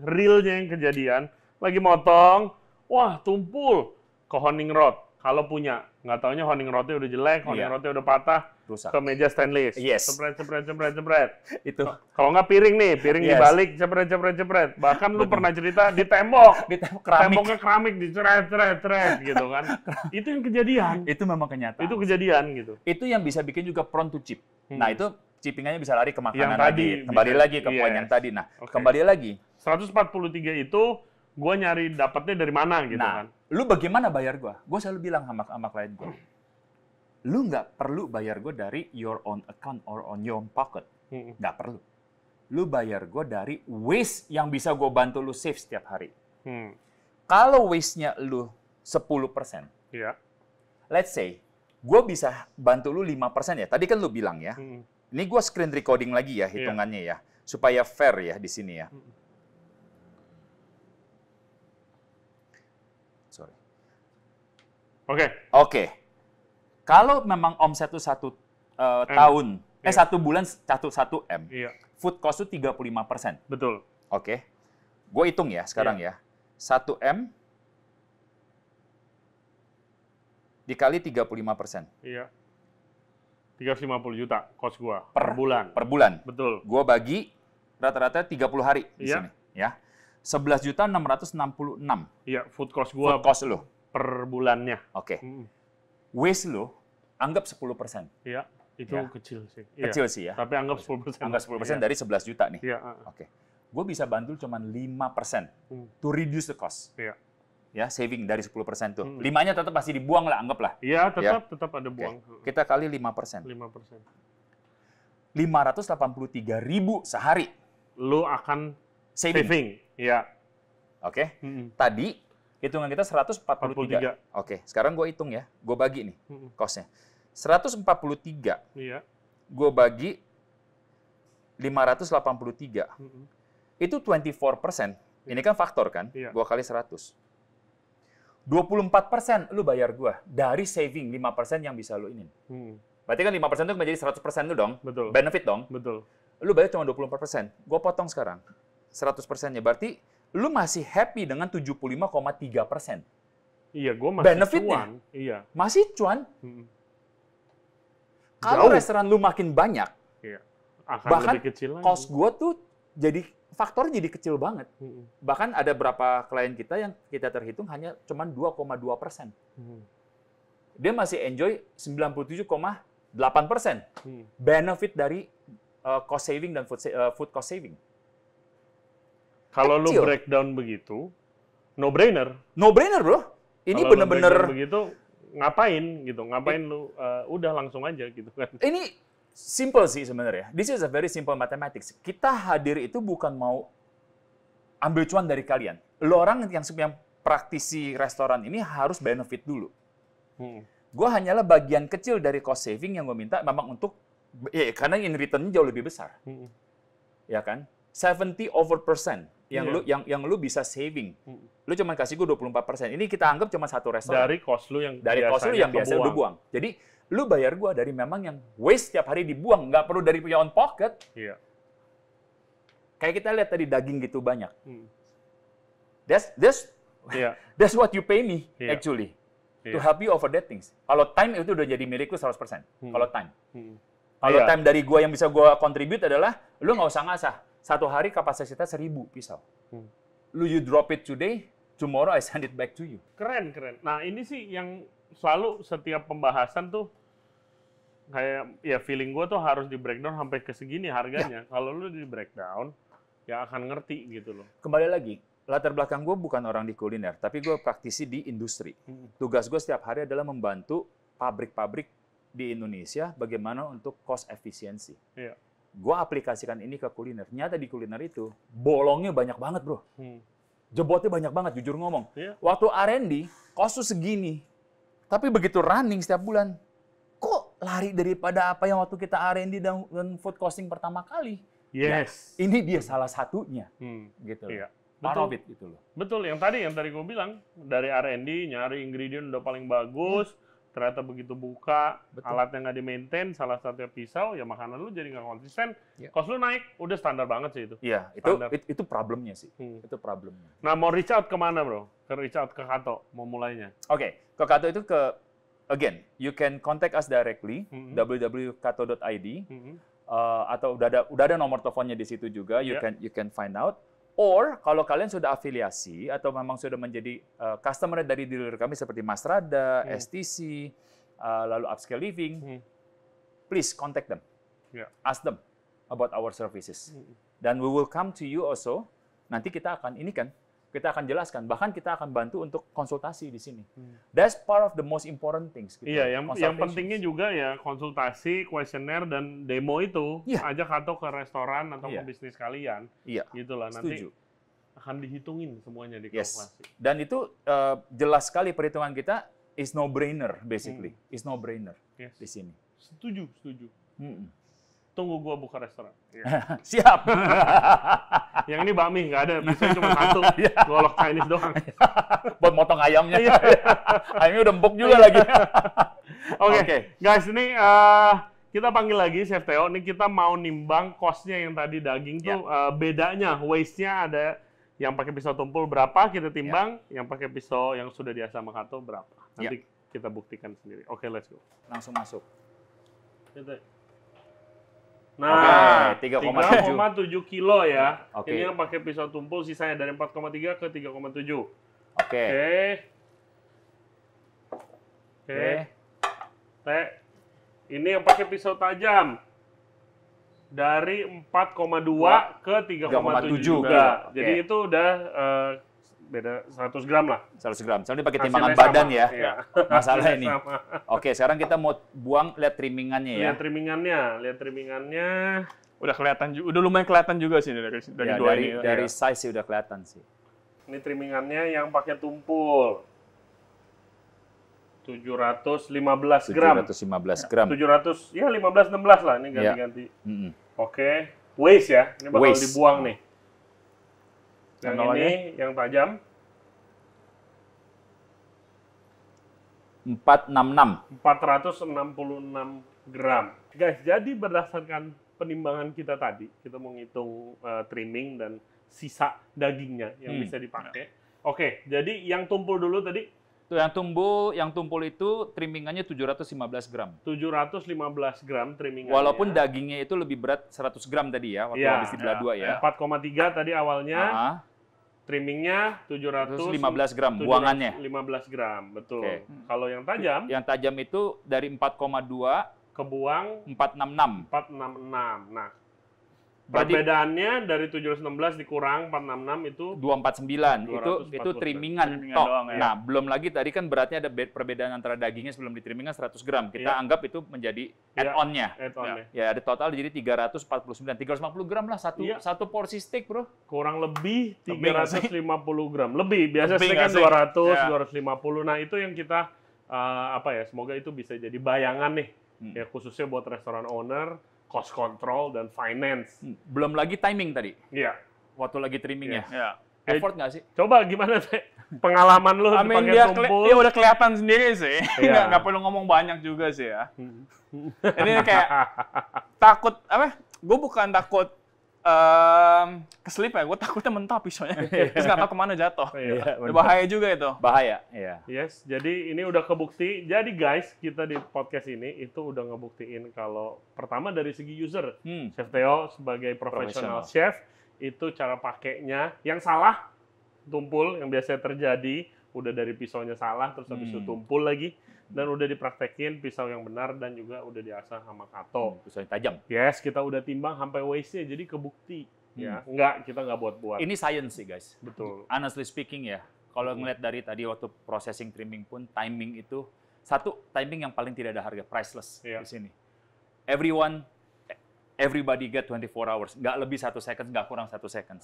Speaker 1: realnya yang kejadian. Lagi motong, wah tumpul ke honing rod. Kalau punya, nggak taunya honing rodnya udah jelek, honing
Speaker 2: Iya.
Speaker 1: rodnya udah patah,
Speaker 2: rusak.
Speaker 1: ke meja stainless.
Speaker 2: Yes.
Speaker 1: Cepret.
Speaker 2: Itu
Speaker 1: Kalau nggak piring nih, piring
Speaker 2: Yes.
Speaker 1: dibalik, cepret. Bahkan lu pernah cerita di tembok.
Speaker 2: di tembok keramik.
Speaker 1: Temboknya keramik, diceret gitu kan. Itu yang kejadian.
Speaker 2: Itu memang kenyataan.
Speaker 1: Itu kejadian gitu.
Speaker 2: Itu yang bisa bikin juga prone to chip.
Speaker 1: Hmm.
Speaker 2: Nah, itu chippingannya bisa lari ke makanan
Speaker 1: Yang tadi
Speaker 2: lagi. Kembali
Speaker 1: bisa-
Speaker 2: lagi ke poin
Speaker 1: yes.
Speaker 2: yang tadi. Nah,
Speaker 1: Oke.
Speaker 2: kembali lagi.
Speaker 1: 143 itu gue nyari dapatnya dari mana gitu
Speaker 2: Nah,
Speaker 1: kan.
Speaker 2: lu bagaimana bayar gua? Gua selalu bilang sama klien gua. Lu nggak perlu bayar gua dari your own account or on your own pocket.
Speaker 1: Hmm.
Speaker 2: Nggak perlu. Lu bayar gua dari waste yang bisa gua bantu lu save setiap hari.
Speaker 1: Hmm.
Speaker 2: Kalau waste-nya lu 10%,
Speaker 1: Iya.
Speaker 2: let's say, gue bisa bantu lu 5% ya. Tadi kan lu bilang ya.
Speaker 1: Hmm.
Speaker 2: Ini gue screen recording lagi ya, hitungannya ya. Supaya fair ya di sini ya. Sorry.
Speaker 1: Oke.
Speaker 2: Oke. Kalau memang omset lu tahun,
Speaker 1: Iya.
Speaker 2: 1 bulan 1 M,
Speaker 1: Iya.
Speaker 2: food cost itu 35%.
Speaker 1: Betul.
Speaker 2: Oke. Gue hitung ya sekarang ya. 1 M dikali 35%.
Speaker 1: Iya. 350 juta cost gua per bulan.
Speaker 2: Per bulan.
Speaker 1: Betul.
Speaker 2: Gua bagi rata-rata 30 hari di
Speaker 1: Iya.
Speaker 2: sini, ya. 11.666
Speaker 1: Iya, food cost gua
Speaker 2: food cost lo.
Speaker 1: per bulannya.
Speaker 2: Oke.
Speaker 1: Mm.
Speaker 2: Waste lo anggap 10%.
Speaker 1: Iya, itu
Speaker 2: Ya.
Speaker 1: kecil sih.
Speaker 2: Kecil sih ya.
Speaker 1: Tapi anggap 10%.
Speaker 2: Anggap 10%
Speaker 1: Iya.
Speaker 2: dari 11 juta nih.
Speaker 1: Iya.
Speaker 2: Oke. Gue bisa bantu cuma 5% to reduce the cost.
Speaker 1: Iya.
Speaker 2: Ya, saving dari 10% tuh.
Speaker 1: Hmm.
Speaker 2: 5-nya tetap pasti dibuang lah, anggaplah.
Speaker 1: Iya, tetap ada
Speaker 2: Oke.
Speaker 1: buang.
Speaker 2: Kita kali 5%.
Speaker 1: 5%.
Speaker 2: 583.000 sehari
Speaker 1: Lu akan
Speaker 2: saving.
Speaker 1: saving. Iya.
Speaker 2: Oke.
Speaker 1: Mm-mm.
Speaker 2: Tadi hitungan kita 143.
Speaker 1: 43.
Speaker 2: Oke, sekarang gue hitung ya. Gue bagi nih
Speaker 1: Mm-mm.
Speaker 2: cost-nya. 143
Speaker 1: Iya.
Speaker 2: gue bagi 583.
Speaker 1: Mm-mm.
Speaker 2: Itu 24%. Ini kan faktor kan?
Speaker 1: Iya.
Speaker 2: Gue kali 100. 24% lu bayar gue dari saving 5% yang bisa lu ini.
Speaker 1: Mm.
Speaker 2: Berarti kan 5% itu menjadi 100% lu dong.
Speaker 1: Betul.
Speaker 2: Benefit dong.
Speaker 1: Betul.
Speaker 2: Lu bayar cuma 24%. Gue potong sekarang 100%-nya. Berarti lu masih happy dengan 75,3%.
Speaker 1: Iya, gua masih
Speaker 2: Benefitnya?
Speaker 1: cuan. Iya.
Speaker 2: Masih cuan.
Speaker 1: Mm-mm.
Speaker 2: Kalau
Speaker 1: Jauh.
Speaker 2: restoran lu makin banyak,
Speaker 1: Iya. Akan
Speaker 2: bahkan
Speaker 1: lebih kecil lagi.
Speaker 2: cost gue tuh jadi faktornya jadi kecil banget.
Speaker 1: Mm-mm.
Speaker 2: Bahkan ada beberapa klien kita yang kita terhitung hanya cuma 2,2%.
Speaker 1: Mm.
Speaker 2: Dia masih enjoy 97,8%
Speaker 1: Mm.
Speaker 2: benefit dari cost saving dan food cost saving.
Speaker 1: Kalau lu
Speaker 2: Kecil.
Speaker 1: breakdown begitu, no brainer.
Speaker 2: No brainer, bro. Ini
Speaker 1: Kalau lu
Speaker 2: bener-bener
Speaker 1: breakdown begitu, ngapain gitu? Ngapain lu udah langsung aja gitu kan?
Speaker 2: ini simple sih sebenarnya. This is a very simple mathematics. Kita hadir itu bukan mau ambil cuan dari kalian. Lo orang yang praktisi restoran ini harus benefit dulu.
Speaker 1: Mm.
Speaker 2: Gue hanyalah bagian kecil dari cost saving yang gue minta memang untuk, karena in return jauh lebih besar,
Speaker 1: Mm.
Speaker 2: ya kan? 70% yang
Speaker 1: Iya.
Speaker 2: yang lu bisa saving.
Speaker 1: Mm.
Speaker 2: Lu cuma kasih gue 24%. Ini kita anggap cuma satu restoran.
Speaker 1: Dari cost lu yang
Speaker 2: Dari cost lu yang biasa lu buang. Jadi lu bayar gue dari memang yang waste tiap hari dibuang, nggak perlu dari your own pocket.
Speaker 1: Iya.
Speaker 2: Kayak kita lihat tadi daging gitu banyak.
Speaker 1: Mm. Iya.
Speaker 2: That's what you pay me
Speaker 1: Iya.
Speaker 2: actually to
Speaker 1: Iya.
Speaker 2: help you over that things. Kalau time itu udah jadi milik lu 100%. Kalau time.
Speaker 1: Mm.
Speaker 2: Kalau
Speaker 1: Iya.
Speaker 2: time dari gua yang bisa gua contribute adalah lu nggak usah ngasah. Satu hari kapasitas 1.000 pisau.
Speaker 1: Hmm.
Speaker 2: Lu you drop it today, tomorrow I send it back to you.
Speaker 1: Keren, keren. Nah, ini sih yang selalu setiap pembahasan tuh kayak ya feeling gue tuh harus di breakdown sampai ke segini harganya. Kalau lu di breakdown ya akan ngerti gitu loh.
Speaker 2: Kembali lagi, latar belakang gue bukan orang di kuliner, tapi gue praktisi di industri. Tugas gue setiap hari adalah membantu pabrik-pabrik di Indonesia bagaimana untuk cost efficiency.
Speaker 1: Iya.
Speaker 2: Gue aplikasikan ini ke kuliner. Ternyata di kuliner itu bolongnya banyak banget, bro.
Speaker 1: Hmm.
Speaker 2: Jebotnya banyak banget, jujur ngomong.
Speaker 1: Iya.
Speaker 2: Waktu R&D, cost tuh segini. Tapi begitu running setiap bulan, kok lari daripada apa yang waktu kita R&D dan food costing pertama kali?
Speaker 1: Yes.
Speaker 2: Ya, ini dia salah satunya.
Speaker 1: Hmm.
Speaker 2: Gitu.
Speaker 1: Iya.
Speaker 2: Part
Speaker 1: Betul.
Speaker 2: of it, gitu loh.
Speaker 1: Betul, yang tadi gue bilang dari R&D nyari ingredient udah paling bagus, ternyata begitu buka
Speaker 2: Betul.
Speaker 1: alatnya nggak di-maintain, salah satunya pisau, ya makanan lu jadi nggak konsisten,
Speaker 2: Iya.
Speaker 1: cost lu naik, udah standar banget sih itu.
Speaker 2: Iya,
Speaker 1: Standar.
Speaker 2: itu problemnya sih.
Speaker 1: Hmm.
Speaker 2: Itu problemnya.
Speaker 1: Nah, mau reach out kemana bro? Ke reach out ke Kato, mau mulainya?
Speaker 2: Oke, ke Kato itu again, you can contact us directly,
Speaker 1: Mhm.
Speaker 2: www.kato.id,
Speaker 1: Mhm.
Speaker 2: atau udah ada nomor teleponnya di situ juga, you
Speaker 1: Yeah.
Speaker 2: can find out. Or kalau kalian sudah afiliasi atau memang sudah menjadi customer dari dealer kami seperti Masrada, STC, lalu Upscale Living,
Speaker 1: Hmm.
Speaker 2: please contact them,
Speaker 1: Yeah.
Speaker 2: ask them about our services,
Speaker 1: Hmm.
Speaker 2: dan we will come to you also. Nanti kita akan kita akan jelaskan, bahkan kita akan bantu untuk konsultasi di sini. That's part of the most important things. Gitu.
Speaker 1: Iya, yang
Speaker 2: Consultations.
Speaker 1: pentingnya juga ya konsultasi, kuesioner dan demo itu,
Speaker 2: Iya.
Speaker 1: ajak Kato ke restoran atau
Speaker 2: Iya.
Speaker 1: ke bisnis kalian,
Speaker 2: Iya,
Speaker 1: gitulah nanti
Speaker 2: setuju.
Speaker 1: akan dihitungin semuanya di
Speaker 2: Yes.
Speaker 1: kalkulasi.
Speaker 2: Dan itu jelas sekali perhitungan kita is no brainer basically, is no brainer
Speaker 1: Yes.
Speaker 2: di sini.
Speaker 1: Setuju, setuju.
Speaker 2: Mm-mm.
Speaker 1: Tunggu gua buka restoran. Iya.
Speaker 2: Siap.
Speaker 1: Yang ini bakmi nggak ada, bisa cuma satu,
Speaker 2: Iya.
Speaker 1: golok Chinese doang.
Speaker 2: Buat motong ayamnya.
Speaker 1: Iya.
Speaker 2: Ayamnya udah empuk juga lagi.
Speaker 1: Oke,
Speaker 2: Oke.
Speaker 1: guys, ini kita panggil lagi Chef Theo. Ini kita mau nimbang cost-nya yang tadi daging tuh bedanya, waste-nya ada yang pakai pisau tumpul berapa kita timbang, yang pakai pisau yang sudah diasah sama Kato berapa. Nanti kita buktikan sendiri. Oke, let's go.
Speaker 2: Langsung masuk.
Speaker 1: Nah,
Speaker 2: Oke, 3,7
Speaker 1: kilo ya.
Speaker 2: Oke.
Speaker 1: Ini yang pakai pisau tumpul, sisanya dari 4,3 ke 3,7.
Speaker 2: Oke.
Speaker 1: Oke. Ini yang pakai pisau tajam. Dari 4,2 ke 3,7 juga. Jadi
Speaker 2: Oke.
Speaker 1: itu udah beda 100 gram lah.
Speaker 2: 100 gram. Soalnya pakai
Speaker 1: Hasilnya
Speaker 2: timbangan
Speaker 1: sama.
Speaker 2: badan ya.
Speaker 1: Iya.
Speaker 2: Masalah ini.
Speaker 1: Sama.
Speaker 2: Oke, sekarang kita mau buang, lihat trimmingannya ya.
Speaker 1: Lihat trimmingannya.
Speaker 3: Udah kelihatan juga, udah lumayan kelihatan juga sih dari
Speaker 2: Ya,
Speaker 3: dua
Speaker 2: dari,
Speaker 3: ini.
Speaker 2: dari
Speaker 3: Iya.
Speaker 2: size sih udah kelihatan sih.
Speaker 1: Ini trimmingannya yang pakai tumpul. 715 gram.
Speaker 2: 715 gram.
Speaker 1: 700, ya 15-16 lah ini
Speaker 2: Iya.
Speaker 1: ganti-ganti.
Speaker 2: Mm-mm.
Speaker 1: Oke, waste ya. Ini bakal
Speaker 2: Waste.
Speaker 1: dibuang nih. Yang
Speaker 3: Contoh
Speaker 1: ini, yang tajam,
Speaker 2: 466.
Speaker 1: 466 gram. Guys, jadi berdasarkan penimbangan kita tadi, kita mau ngitung trimming dan sisa dagingnya yang bisa dipakai. Oke, jadi yang tumpul dulu tadi,
Speaker 2: Tuh yang tumpul itu trimmingannya 715 gram.
Speaker 1: 715 gram trimmingannya.
Speaker 2: Walaupun dagingnya itu lebih berat 100 gram tadi ya, waktu
Speaker 1: Iya.
Speaker 2: habis dibelah dua ya.
Speaker 1: 4,3 tadi awalnya,
Speaker 2: Ah,
Speaker 1: trimmingnya
Speaker 2: 715 gram, buangannya.
Speaker 1: 15 gram, betul.
Speaker 2: Oke.
Speaker 1: Kalau yang tajam,
Speaker 2: Yang tajam itu dari 4,2,
Speaker 1: kebuang
Speaker 2: 466.
Speaker 1: 466. Nah,
Speaker 2: Berarti
Speaker 1: perbedaannya dari 716 dikurang 466 itu
Speaker 2: 249. Itu
Speaker 1: 249.
Speaker 2: trimmingan
Speaker 3: Trimmingan
Speaker 2: tok.
Speaker 3: doang, ya.
Speaker 2: Nah, belum lagi tadi kan beratnya ada perbedaan antara dagingnya sebelum ditrimmingan 100 gram. Kita
Speaker 1: Iya.
Speaker 2: anggap itu menjadi
Speaker 1: Iya.
Speaker 2: add-on-nya.
Speaker 1: add-on-nya.
Speaker 2: Ya, ada total jadi 349. 350 gram lah
Speaker 1: Iya.
Speaker 2: satu porsi steak, Bro.
Speaker 1: Kurang lebih
Speaker 3: Lebih nggak sih?
Speaker 1: 350 gram. Lebih, biasa
Speaker 3: Lebih
Speaker 1: steak
Speaker 3: nggak
Speaker 1: kan
Speaker 3: sih?
Speaker 1: 200,
Speaker 3: Ya.
Speaker 1: 250. Nah, itu yang kita semoga itu bisa jadi bayangan nih. Ya, khususnya buat restoran owner, cost control dan finance.
Speaker 2: Belum lagi timing tadi.
Speaker 1: Iya.
Speaker 2: Waktu lagi trimmingnya.
Speaker 3: Ya.
Speaker 2: Effort nggak sih?
Speaker 1: Coba gimana Teh? Pengalaman lu pakai
Speaker 3: Dia
Speaker 1: tumpul?
Speaker 3: ya udah kelihatan sendiri sih.
Speaker 1: Iya.
Speaker 3: Nggak perlu ngomong banyak juga sih ya. Ini kayak takut apa? Gue bukan takut keselip ya. Gue takutnya mentok pisaunya. Terus nggak tahu kemana jatuh.
Speaker 1: Iya,
Speaker 3: Udah bahaya juga itu.
Speaker 2: Bahaya. Iya.
Speaker 1: Yes, jadi ini udah kebukti. Jadi guys, kita di podcast ini itu udah ngebuktiin kalau pertama dari segi user, Chef Theo sebagai profesional chef, itu cara pakainya yang salah, tumpul yang biasanya terjadi, udah dari pisaunya salah, terus habis itu tumpul lagi, dan udah dipraktekin pisau yang benar dan juga udah diasah sama Kato.
Speaker 2: Pisau tajam.
Speaker 1: Yes, kita udah timbang sampai waste-nya, jadi kebukti. Ya, kita nggak buat-buat.
Speaker 2: Ini science sih, guys.
Speaker 1: Betul.
Speaker 2: Honestly speaking ya, kalau ngeliat dari tadi waktu processing trimming pun, timing itu, satu, timing yang paling tidak ada harga, priceless
Speaker 1: Iya.
Speaker 2: di sini. Everybody get 24 hours, nggak lebih 1 second, nggak kurang 1 second.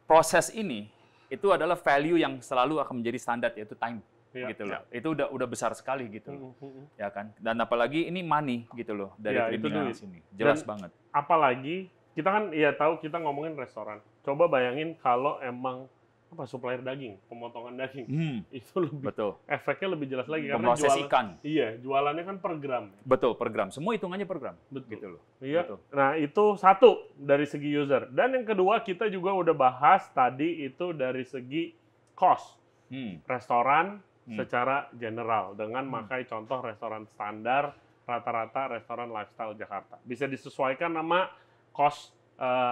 Speaker 2: Proses ini, itu adalah value yang selalu akan menjadi standar, yaitu time.
Speaker 1: Iya.
Speaker 2: Gitu loh. Itu udah besar sekali gitu loh. Ya kan? Dan apalagi ini money gitu loh dari
Speaker 1: Ya, itu
Speaker 2: trimming
Speaker 1: duit.
Speaker 2: sini. Jelas
Speaker 1: Dan
Speaker 2: banget.
Speaker 1: Apalagi kita kan ya tahu kita ngomongin restoran. Coba bayangin kalau emang supplier daging, pemotongan daging. Itu lebih
Speaker 2: Betul.
Speaker 1: efeknya lebih jelas lagi karena
Speaker 2: Pemproses ikan.
Speaker 1: Iya, jualannya kan per gram.
Speaker 2: Betul, per gram. Semua hitungannya per gram.
Speaker 1: Betul.
Speaker 2: Gitu loh.
Speaker 1: Iya.
Speaker 2: Betul.
Speaker 1: Nah, itu satu dari segi user. Dan yang kedua kita juga udah bahas tadi itu dari segi cost. Restoran secara general dengan makai contoh restoran standar rata-rata restoran lifestyle Jakarta. Bisa disesuaikan sama cost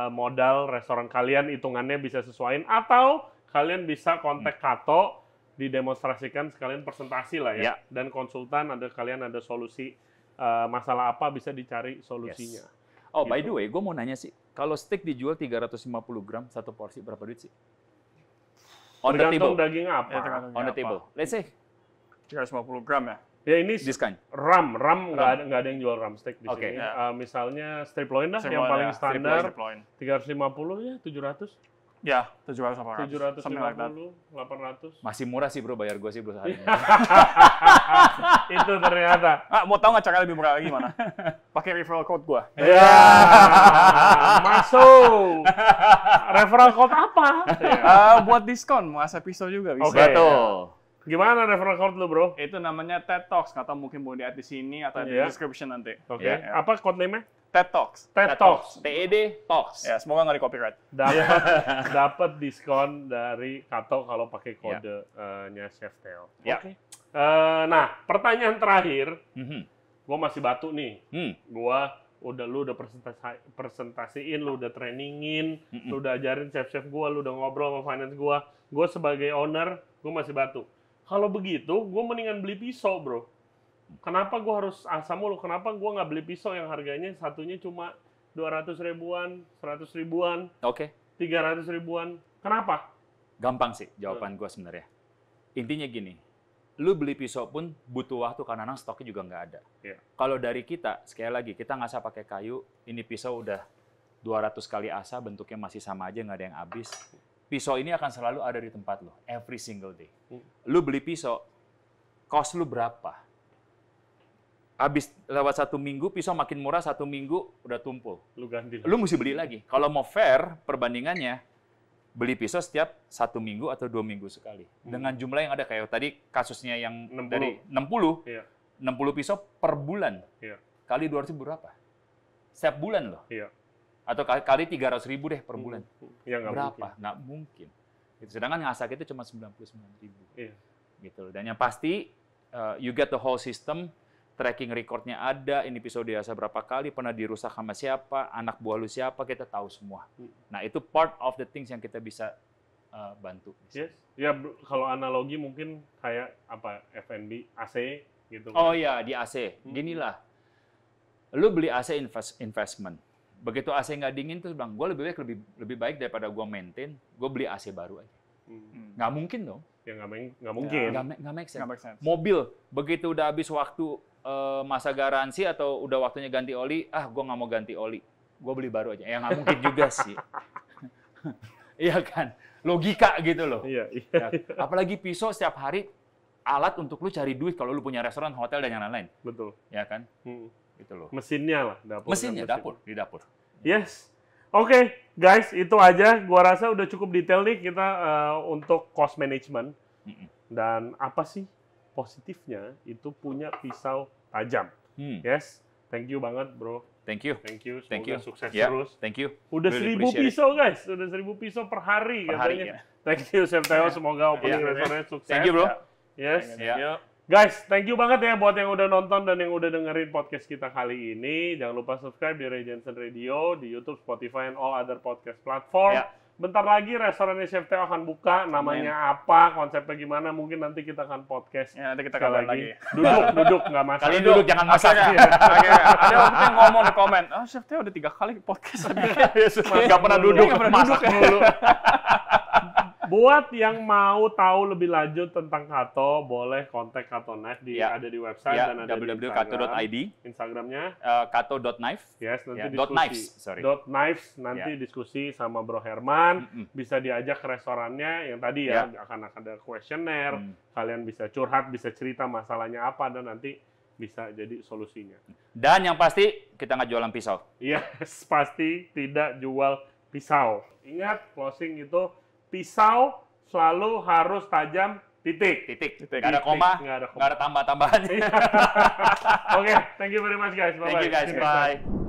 Speaker 1: modal restoran kalian, hitungannya bisa sesuaiin, atau kalian bisa kontak Kato, didemonstrasikan sekalian presentasi lah ya.
Speaker 2: Ya.
Speaker 1: Dan konsultan, kalian ada solusi masalah apa, bisa dicari solusinya.
Speaker 2: Yes. Oh, by the way, gue mau nanya sih, kalau steak dijual 350 gram satu porsi, berapa duit sih? On the
Speaker 1: Tergantung
Speaker 2: table.
Speaker 1: daging apa.
Speaker 3: Ya, tergantung
Speaker 2: On the
Speaker 3: apa.
Speaker 2: table. Let's say
Speaker 3: 350 gram ya.
Speaker 1: Ya ini
Speaker 2: discount.
Speaker 1: ram nggak ada yang jual ram steak di
Speaker 2: Oke.
Speaker 1: sini.
Speaker 3: Ya.
Speaker 1: Misalnya strip loin dah
Speaker 3: Sirloin
Speaker 1: yang paling
Speaker 3: ya,
Speaker 1: standar
Speaker 3: sirloin.
Speaker 1: 350 ya 700,
Speaker 3: Ya, 700 apa?
Speaker 1: 750, 800.
Speaker 2: Masih murah sih bro, bayar gue sih bro sehari.
Speaker 1: Itu ternyata.
Speaker 3: Mau tahu nggak cara lebih murah lagi gimana? Pakai referral code gua.
Speaker 1: Ya, masuk. Referral code apa?
Speaker 3: Buat diskon, masa pisau juga bisa.
Speaker 1: Oke.
Speaker 2: Betul.
Speaker 1: Gimana referral code lu, Bro?
Speaker 3: Itu namanya TED Talks, nggak tahu mungkin boleh lihat di sini atau di
Speaker 1: Iya.
Speaker 3: description nanti.
Speaker 1: Oke.
Speaker 2: Ya.
Speaker 1: Apa code name-nya?
Speaker 3: TED Talks.
Speaker 1: TED Talks.
Speaker 2: TED Talks.
Speaker 3: Ya, semoga nggak di copyright.
Speaker 1: Dapat diskon dari Kato kalau pakai kode-nya Chef Theo.
Speaker 2: Ya.
Speaker 1: Oke. Nah, pertanyaan terakhir,
Speaker 2: Mhm.
Speaker 1: gue masih batu nih.
Speaker 2: Hmm.
Speaker 1: Lu udah presentasiin, lu udah trainingin,
Speaker 2: Mm-mm.
Speaker 1: lu udah ajarin chef-chef gue, lu udah ngobrol sama finance gue. Gue sebagai owner, gue masih batu. Kalau begitu, gue mendingan beli pisau, bro. Kenapa gue harus asam mulu? Kenapa gue nggak beli pisau yang harganya satunya cuma 200 ribuan, 100 ribuan,
Speaker 2: Oke.
Speaker 1: 300 ribuan? Kenapa?
Speaker 2: Gampang sih jawaban gue sebenarnya. Intinya gini, lu beli pisau pun butuh waktu karena stoknya juga nggak ada.
Speaker 1: Iya.
Speaker 2: Kalau dari kita, sekali lagi, kita ngasah pakai kayu, ini pisau udah 200 kali asah, bentuknya masih sama aja, nggak ada yang habis. Pisau ini akan selalu ada di tempat lu, every single day. Lu beli pisau, cost lu berapa? Habis lewat 1 minggu, pisau makin murah, 1 minggu udah tumpul.
Speaker 1: Lu ganti.
Speaker 2: Lu mesti beli lagi. Kalau mau fair perbandingannya, beli pisau setiap 1 minggu atau 2 minggu sekali. Dengan jumlah yang ada kayak tadi kasusnya yang
Speaker 1: 60.
Speaker 2: dari 60,
Speaker 1: Iya.
Speaker 2: 60 pisau per bulan.
Speaker 1: Iya.
Speaker 2: Kali 200 berapa? Setiap bulan loh.
Speaker 1: Iya.
Speaker 2: Atau kali 300.000 deh per bulan.
Speaker 1: Ya nggak
Speaker 2: Berapa?
Speaker 1: mungkin.
Speaker 2: Nggak mungkin. Gitu. Sedangkan ngasak itu cuma 99.000.
Speaker 1: Iya.
Speaker 2: Gitu. Dan yang pasti, you get the whole system, tracking recordnya ada, ini pisau diasah berapa kali, pernah dirusak sama siapa, anak buah lu siapa, kita tahu semua. Nah, itu part of the things yang kita bisa bantu.
Speaker 1: Yes. Ya kalau analogi mungkin kayak apa F&B AC gitu.
Speaker 2: Oh iya, di AC. Ginilah, lu beli AC investment. Begitu AC nggak dingin tuh bilang, gue lebih baik daripada gue maintain, gue beli AC baru aja. Nggak mungkin dong.
Speaker 1: Ya nggak mungkin.
Speaker 2: Nggak make sense.
Speaker 3: Nggak make sense.
Speaker 2: Mobil, begitu udah habis waktu masa garansi atau udah waktunya ganti oli, gue nggak mau ganti oli, gue beli baru aja. Ya nggak mungkin juga sih. Iya kan? Logika gitu loh.
Speaker 1: Iya.
Speaker 2: Ya, apalagi pisau setiap hari alat untuk lu cari duit kalau lu punya restoran, hotel, dan yang lain-lain.
Speaker 1: Betul.
Speaker 2: Ya kan? Gitu loh.
Speaker 1: Mesinnya lah, dapur.
Speaker 2: Mesinnya, di dapur.
Speaker 1: Yes. Oke, guys, itu aja. Gua rasa udah cukup detail nih kita untuk cost management. Dan apa sih positifnya itu punya pisau tajam. Yes. Thank you banget, bro.
Speaker 2: Thank you.
Speaker 1: Thank you.
Speaker 2: Thank
Speaker 1: Semoga
Speaker 2: you.
Speaker 1: sukses
Speaker 2: Yeah,
Speaker 1: terus.
Speaker 2: thank you.
Speaker 1: Udah
Speaker 2: Really
Speaker 1: 1000
Speaker 2: appreciate it.
Speaker 1: pisau, guys. Udah 1000 pisau per hari
Speaker 2: Per hari,
Speaker 1: katanya.
Speaker 2: ya.
Speaker 1: Thank you, Chef Theo. Semoga opening
Speaker 2: Yeah.
Speaker 1: restorannya sukses.
Speaker 2: Thank you, bro.
Speaker 1: Yes.
Speaker 2: Ya.
Speaker 1: Guys, thank you banget ya buat yang udah nonton dan yang udah dengerin podcast kita kali ini. Jangan lupa subscribe di Ray Jensen Radio, di YouTube, Spotify, and all other podcast platform.
Speaker 2: Ya.
Speaker 1: Bentar lagi restorannya Chef Theo akan buka. Namanya apa, konsepnya gimana, mungkin nanti kita akan podcast.
Speaker 3: Ya, nanti kita
Speaker 1: sekali
Speaker 3: kabarin lagi.
Speaker 1: Duduk, nggak masak.
Speaker 2: Kali duduk, jangan masak.
Speaker 3: Ada waktu yang ngomong di komen, oh Chef Theo udah 3 kali podcast.
Speaker 2: Nggak pernah duduk, masak mulu.
Speaker 1: Buat yang mau tahu lebih lanjut tentang Kato, boleh kontak Kato Knife ada di website
Speaker 2: Ya,
Speaker 1: dan ada di
Speaker 2: www.kato.id.
Speaker 1: Instagramnya.
Speaker 2: Kato.knife.
Speaker 1: Yes, nanti
Speaker 2: Ya,
Speaker 1: diskusi.
Speaker 2: .knives, sorry.
Speaker 1: .knives, nanti diskusi sama Bro Herman. Bisa diajak ke restorannya yang tadi
Speaker 2: Ya.
Speaker 1: akan ada kuesioner. Kalian bisa curhat, bisa cerita masalahnya apa, dan nanti bisa jadi solusinya.
Speaker 2: Dan yang pasti, kita nggak jualan pisau.
Speaker 1: Yes, pasti tidak jual pisau. Ingat, closing itu pisau selalu harus tajam, titik.
Speaker 2: Nggak ada koma,
Speaker 1: Nggak ada koma.
Speaker 2: nggak ada tambah-tambahan.
Speaker 1: Oke, thank you very much guys. Bye-bye.
Speaker 2: Thank you guys, bye.